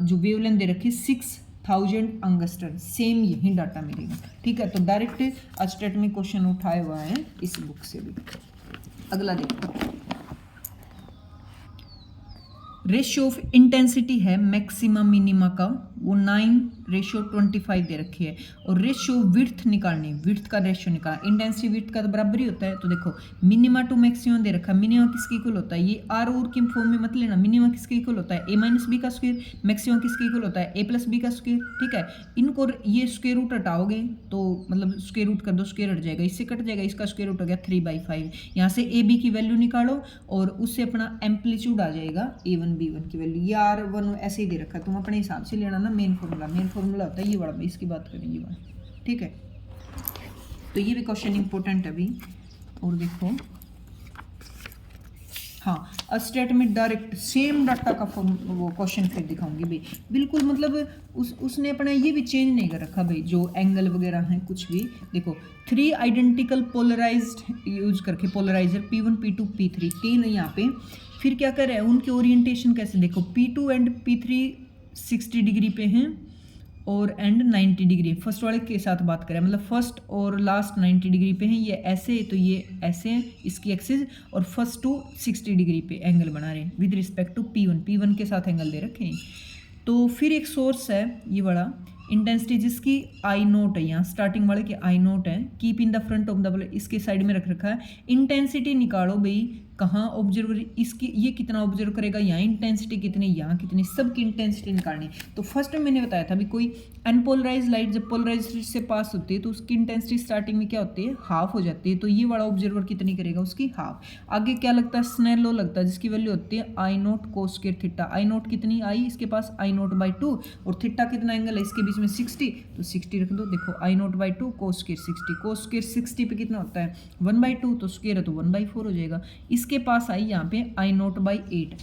जो वेवलेंथ दे रखी 6000 अंगस्ट्रम, सेम यही डाटा मिलेगा, ठीक है। तो डायरेक्ट स्टेट में क्वेश्चन उठाया हुआ है इस बुक से भी। अगला देखो, रेशियो ऑफ इंटेंसिटी है मैक्सिमा मिनिमा का, वो 9:25 दे रखी है, और रेशियो विड्थ निकालनी, विड्थ का रेशियो निकालना, इंटेंसिटी विड्थ का तो बराबर ही होता है। तो देखो मिनिमा टू मैक्सिमम दे रखा, मिनिमा किसके इक्वल होता है, ये आर और के फॉर्म में मत लेना, मिनिमा किसके इक्वल होता है, a-b का स्क्वायर, मैक्सिमम किसके इक्वल होता है, a+b का स्क्वायर, ठीक है। इनको ये स्क्वायर रूट हटाओगे तो मतलब स्क्वायर रूट कर दो, स्क्वायर हट जाएगा, इससे कट जाएगा, इसका स्क्वायर रूट हो गया 3/5। यहाँ से a-b की वैल्यू निकालो और उससे अपना एम्पलीट्यूड आ जाएगा a1 b1 की वैल्यू, ये r1 ऐसे ही दे रखा है, तुम अपने हिसाब से लेना ना। मेन फॉर्मूला होता है ये वाला, इसकी बात करेंगे बात, ठीक है। तो ये भी क्वेश्चन इंपॉर्टेंट है अभी। और देखो हाँ स्टेट में डायरेक्ट सेम डाटा का वो क्वेश्चन फिर दिखाऊंगी भाई, बिल्कुल मतलब उसने अपना ये भी चेंज नहीं कर रखा भाई, जो एंगल वगैरह हैं कुछ भी। देखो 3 आइडेंटिकल पोलराइज्ड यूज करके पोलराइजर P1 P2 P3 तीन यहाँ पे, फिर क्या कर रहे हैं उनके ओरिएंटेशन कैसे, देखो P2 एंड P3 60 डिग्री पे हैं और एंड 90 डिग्री। फर्स्ट वाले के साथ बात करें, मतलब फर्स्ट और लास्ट 90 डिग्री पे हैं, ये ऐसे तो ये ऐसे हैं इसकी एक्सिस, और फर्स्ट टू 60 डिग्री पे एंगल बना रहे हैं विद रिस्पेक्ट टू P1 के साथ एंगल दे रखे हैं। तो फिर एक सोर्स है ये बड़ा इंटेंसिटी जिसकी आई नोट है, यहाँ स्टार्टिंग वाले की आई नोट है, keep in the front of the, इसके साइड में रख रखा है। इंटेंसिटी निकालो भाई, कहाँ ऑब्जर्वर इसकी, ये कितना ऑब्जर्व करेगा, यहाँ इंटेंसिटी कितनी, यहाँ कितनी, सबकी इंटेंसिटी निकालनी। तो फर्स्ट में मैंने बताया था भी कोई अनपोलराइज लाइट जब पोलराइज से पास होती है तो उसकी इंटेंसिटी स्टार्टिंग में क्या होती है, हाफ हो जाती है। तो ये वाला ऑब्जर्वर कितनी करेगा, उसकी हाफ। आगे क्या लगता है, स्नेल लॉ लगता है जिसकी वैल्यू होती है आई नोट कोस स्क्वायर थीटा। आई नोट कितनी आई, इसके पास आई नोट बाई 2, और थीटा कितना एंगल है इसके बीच में 60, तो 60 रख दो। देखो I naught by 2 cos square 60, cos square 60 पे कितना होता है 1/2, तो स्क्वायर है तो 1/4 हो जाएगा। इसके पास आई यहाँ पे I naught by 8,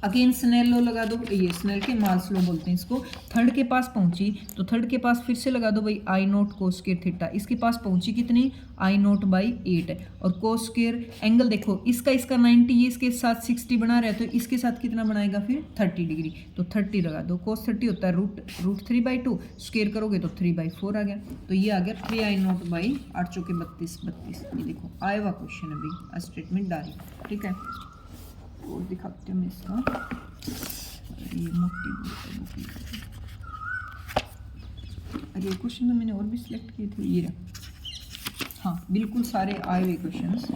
again Snell law लगा दो, ये स्नेल के मार्स लॉ बोलते हैं इसको। थर्ड के पास पहुंची तो थर्ड के पास फिर से लगा दो भाई आई नोट कोस स्क्वायर थीटा, इसके पास पहुंची कितनी आई नोट बाई 8, और कोस स्क्वायर एंगल देखो इसका 90, ये इसके साथ 60 बना रहा है, तो इसके साथ कितना बनाएगा फिर 30 डिग्री, तो 30 लगा दो। कोस 30 होता है रूट 3/2, स्क्वायर करोगे तो 3/4 आ गया, तो ये आ गया 3 आई नोट बाई 8 चौके 32। ये देखो आया हुआ क्वेश्चन अभी स्टेटमेंट डाली, ठीक है। और दिखाते हैं मैं इसका, ये मोटी, अरे क्वेश्चन तो मैंने और भी सिलेक्ट किए थे, ये रहा, हाँ बिल्कुल सारे आए हुए क्वेश्चंस।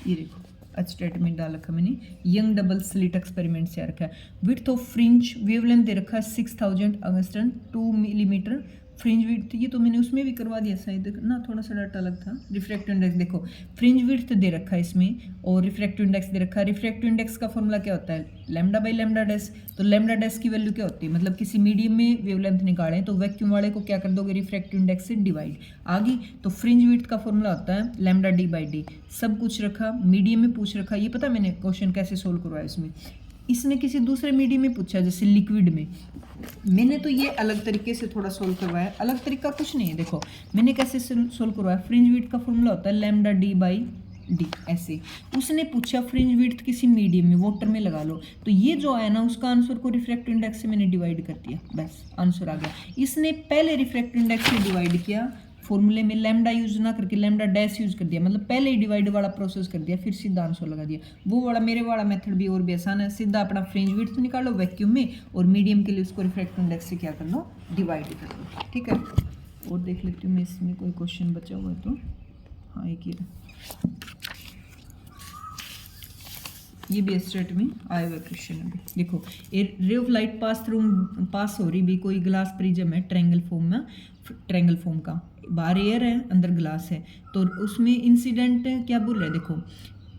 ये देखो स्टेटमेंट डाल रखा मैंने, यंग डबल स्लिट एक्सपेरिमेंट से आ रखा है। विड्थ ऑफ फ्रिंज वेवलेंथ दे रखा है 6000 अंगस्ट्रम 2 मिलीमीटर फ्रिंज विड्थ, ये तो मैंने उसमें भी करवा दिया शायद ना, थोड़ा सा डाटा अलग था। रिफ्रैक्टिव इंडेक्स देखो फ्रिंज विड्थ दे रखा है इसमें, और रिफ्रैक्टिव इंडेक्स दे रखा है। रिफ्रैक्टिव इंडेक्स का फॉर्मूला क्या होता है, लैम्डा बाई लैम्डा डैश। तो लैम्डा डैश की वैल्यू क्या होती है, मतलब किसी मीडियम में वेवलेंथ निकालें तो वैक्यूम वाले को क्या कर दोगे, रिफ्रैक्टिव इंडेक्स से डिवाइड। आगे तो फ्रिंज विड्थ का फॉर्मूला होता है लैम्डा डी बाई डी। सब कुछ रखा, मीडियम में पूछ रखा, ये पता मैंने क्वेश्चन कैसे सोल्व करवाया इसमें, इसने किसी दूसरे मीडियम में पूछा जैसे लिक्विड में, मैंने तो ये अलग तरीके से थोड़ा सोल्व करवाया। अलग तरीका कुछ नहीं है, देखो मैंने कैसे सोल्व करवाया। फ्रिंज विड्थ का फॉर्मूला होता है लैम्डा डी बाई डी, ऐसे। उसने पूछा फ्रिंज विड्थ किसी मीडियम में, वाटर में लगा लो, तो ये जो आया ना उसका आंसर को रिफ्रैक्टिव इंडेक्स से मैंने डिवाइड कर दिया, बस आंसर आ गया। इसने पहले रिफ्रैक्टिव इंडेक्स से डिवाइड किया, फॉर्मूले में लैम्डा यूज ना करके लैम्डा डैश यूज कर दिया, मतलब पहले ही डिवाइड वाला प्रोसेस कर दिया, फिर सीधा आंसर लगा दिया। वो वाला मेरे वाला मेथड भी और भी आसान है, सीधा अपना फ्रिंज विड्थ निकालो वैक्यूम में, और मीडियम के लिए उसको रिफ्रैक्टिव इंडेक्स से क्या कर लो, डिवाइड कर लो, ठीक है। और देख लेती हूँ मैं इसमें कोई क्वेश्चन बचा हुआ है तो, हाँ एक ये भी स्टेट में आया हुआ क्वेश्चन है। देखो रे ऑफ लाइट पास हो रही भी, कोई ग्लास प्रिज्म है ट्रायंगल फॉर्म का, बाहर एयर है अंदर ग्लास है, तो उसमें इंसिडेंट क्या बोल रहे हैं, देखो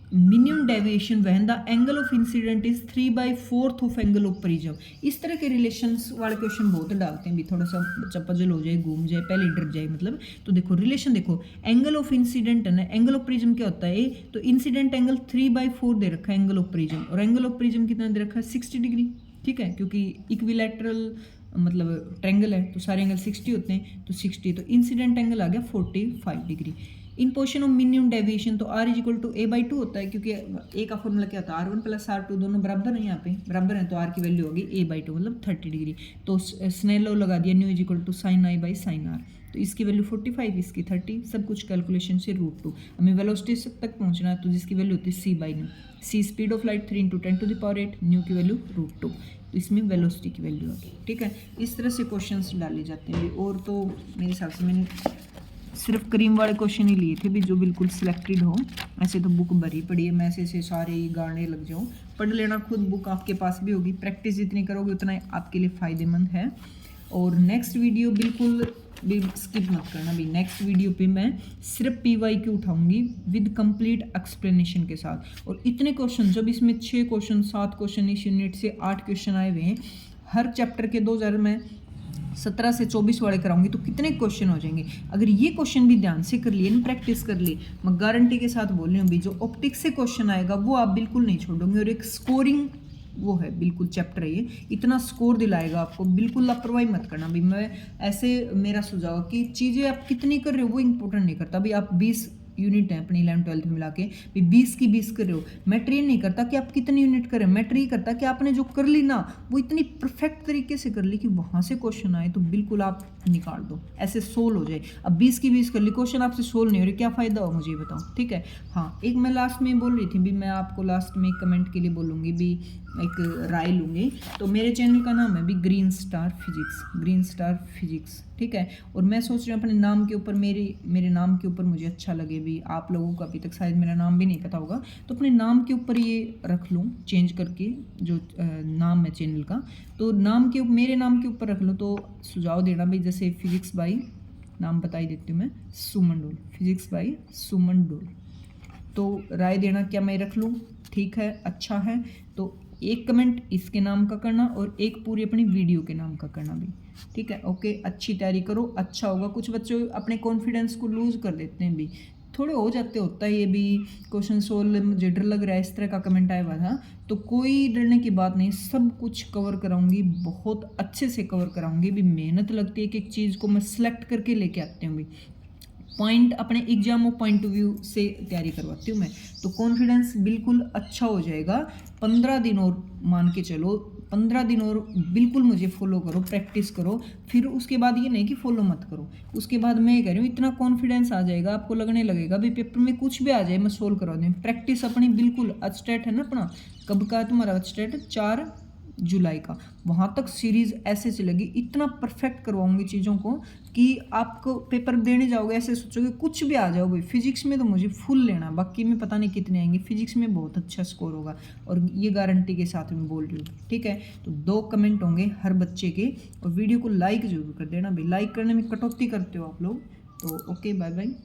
minimum deviation when the angle of incident is 3/4 of angle of prism. इस तरह के रिलेशंस वाले क्वेश्चन बहुत डालते हैं भी, थोड़ा सा बच्चा पजल हो जाए, घूम जाए, पहले डर जाए मतलब। तो देखो रिलेशन देखो, एंगल ऑफ इंसिडेंट है ना, एंगल ऑफ प्रिज्म क्या होता है, तो इंसिडेंट एंगल 3/4 दे रखा है एंगल ऑफ प्रिज्म, और एंगल ऑफ प्रिज्म कितना दे रखा है 60 डिग्री, ठीक है, क्योंकि इक्विलैटरल मतलब ट्रायंगल है तो सारे एंगल 60 होते हैं, तो 60, तो इंसिडेंट एंगल आ गया 45 degree. In portion of minimum deviation तो R is equal to A/2 होता है, क्योंकि A का फॉर्मूला क्या होता है R1 + R2, दोनों बराबर है, यहाँ पे बराबर है, तो R की वैल्यू होगी A/2 मतलब 30 डिग्री। तो स्नेल लॉ लगा दिया, mu is equal to sin I by sin R, तो इसकी वैल्यू 45, इसकी 30, सब कुछ कैलकुलेशन से √2। हमें वेलोसिटी तक पहुँचना है, तो जिसकी वैल्यू होती है C/न्यू। C speed of light 3 × 10⁸, new की वैल्यू √2, तो इसमें वेलोसिटी की वैल्यू आ गई, ठीक है। इस तरह से क्वेश्चंस डाले जाते हैं। और तो मेरे हिसाब से मैंने सिर्फ करीम वाले क्वेश्चन ही लिए थे भी, जो बिल्कुल सिलेक्टेड हो। ऐसे तो बुक भरी पड़ी है, मैं ऐसे सारे गाने लग जाऊँ, पढ़ लेना खुद, बुक आपके पास भी होगी, प्रैक्टिस जितनी करोगे उतना आपके लिए फ़ायदेमंद है। और नेक्स्ट वीडियो बिल्कुल भी स्किप मत करना भी, नेक्स्ट वीडियो पे मैं सिर्फ PYQ उठाऊंगी विद कंप्लीट एक्सप्लेनेशन के साथ। और इतने क्वेश्चन, जब इसमें 6 क्वेश्चन 7 क्वेश्चन इस यूनिट से 8 क्वेश्चन आए हुए हैं, हर चैप्टर के 2000 में 17 से 24 वाले कराऊंगी तो कितने क्वेश्चन हो जाएंगे। अगर ये क्वेश्चन भी ध्यान से कर लिए, प्रैक्टिस कर लिए, मैं गारंटी के साथ बोल रही हूँ भी जो ऑप्टिक्स से क्वेश्चन आएगा वो आप बिल्कुल नहीं छोड़ोगे। और एक स्कोरिंग वो है बिल्कुल चैप्टर है ये, इतना स्कोर दिलाएगा आपको, बिल्कुल लापरवाही मत करना भी। मैं ऐसे मेरा सुझाव कि चीज़ें आप कितनी कर रहे हो वो इंपॉर्टेंट नहीं करता भी। आप 20 यूनिट है अपनी 11th-12th में मिला के भी 20 की 20 कर रहे हो, मैटर ये नहीं करता कि आप कितनी यूनिट करें, मैटर ये करता कि आपने जो कर ली ना वो इतनी परफेक्ट तरीके से कर ली कि वहाँ से क्वेश्चन आए तो बिल्कुल आप निकाल दो, ऐसे सोल्व हो जाए। अब 20 की 20 कर ली, क्वेश्चन आपसे सोल्व नहीं हो रही, क्या फ़ायदा हो मुझे बताओ, ठीक है। हाँ, एक मैं लास्ट में बोल रही थी भी, मैं आपको लास्ट में एक कमेंट के लिए बोलूँगी भी, एक राय लूँगी। तो मेरे चैनल का नाम है भी green star physics, green star physics, ठीक है। और मैं सोच रही हूँ अपने नाम के ऊपर, मेरे नाम के ऊपर मुझे अच्छा लगे भी, आप लोगों को अभी तक शायद मेरा नाम भी नहीं पता होगा, तो अपने नाम के ऊपर ये रख लूँ चेंज करके जो नाम है चैनल का, तो नाम के मेरे नाम के ऊपर रख लूँ। तो सुझाव देना भाई, जैसे फिजिक्स बाई, नाम बता ही देती हूँ मैं, सुमन डोल, फिजिक्स बाई सुमन डोल। तो राय देना क्या मैं रख लूँ, ठीक है, अच्छा है। तो एक कमेंट इसके नाम का करना और एक पूरी अपनी वीडियो के नाम का करना भी, ठीक है। ओके, अच्छी तैयारी करो, अच्छा होगा। कुछ बच्चे अपने कॉन्फिडेंस को लूज कर देते हैं भी, थोड़े हो जाते, होता है ये भी, क्वेश्चन सोल्व मुझे डर लग रहा है, इस तरह का कमेंट आया हुआ था। तो कोई डरने की बात नहीं, सब कुछ कवर कराऊंगी, बहुत अच्छे से कवर कराऊंगी भी। मेहनत लगती है कि एक चीज़ को मैं सिलेक्ट करके लेके आती हूँ भी, पॉइंट अपने एग्जाम और पॉइंट ऑफ व्यू से तैयारी करवाती हूँ मैं। तो कॉन्फिडेंस बिल्कुल अच्छा हो जाएगा। 15 दिन और मान के चलो, 15 दिन और बिल्कुल मुझे फॉलो करो, प्रैक्टिस करो। फिर उसके बाद ये नहीं कि फॉलो मत करो, उसके बाद मैं कह रही हूँ इतना कॉन्फिडेंस आ जाएगा, आपको लगने लगेगा भी पेपर में कुछ भी आ जाए मैं सोल्व करवा दूँ। प्रैक्टिस अपनी बिल्कुल, स्टेट है ना अपना, कब का है तुम्हारा स्टेट, 4 जुलाई का, वहाँ तक सीरीज़ ऐसे चलेगी, इतना परफेक्ट करवाऊंगी चीज़ों को कि आपको पेपर देने जाओगे ऐसे सोचोगे कुछ भी आ जाओ भाई। फिजिक्स में तो मुझे फुल लेना, बाकी में पता नहीं कितने आएंगे, फिजिक्स में बहुत अच्छा स्कोर होगा, और ये गारंटी के साथ मैं बोल रही हूँ, ठीक है। तो 2 कमेंट होंगे हर बच्चे के, और वीडियो को लाइक जरूर कर देना भाई, लाइक करने में कटौती करते हो आप लोग। तो ओके, बाय बाय।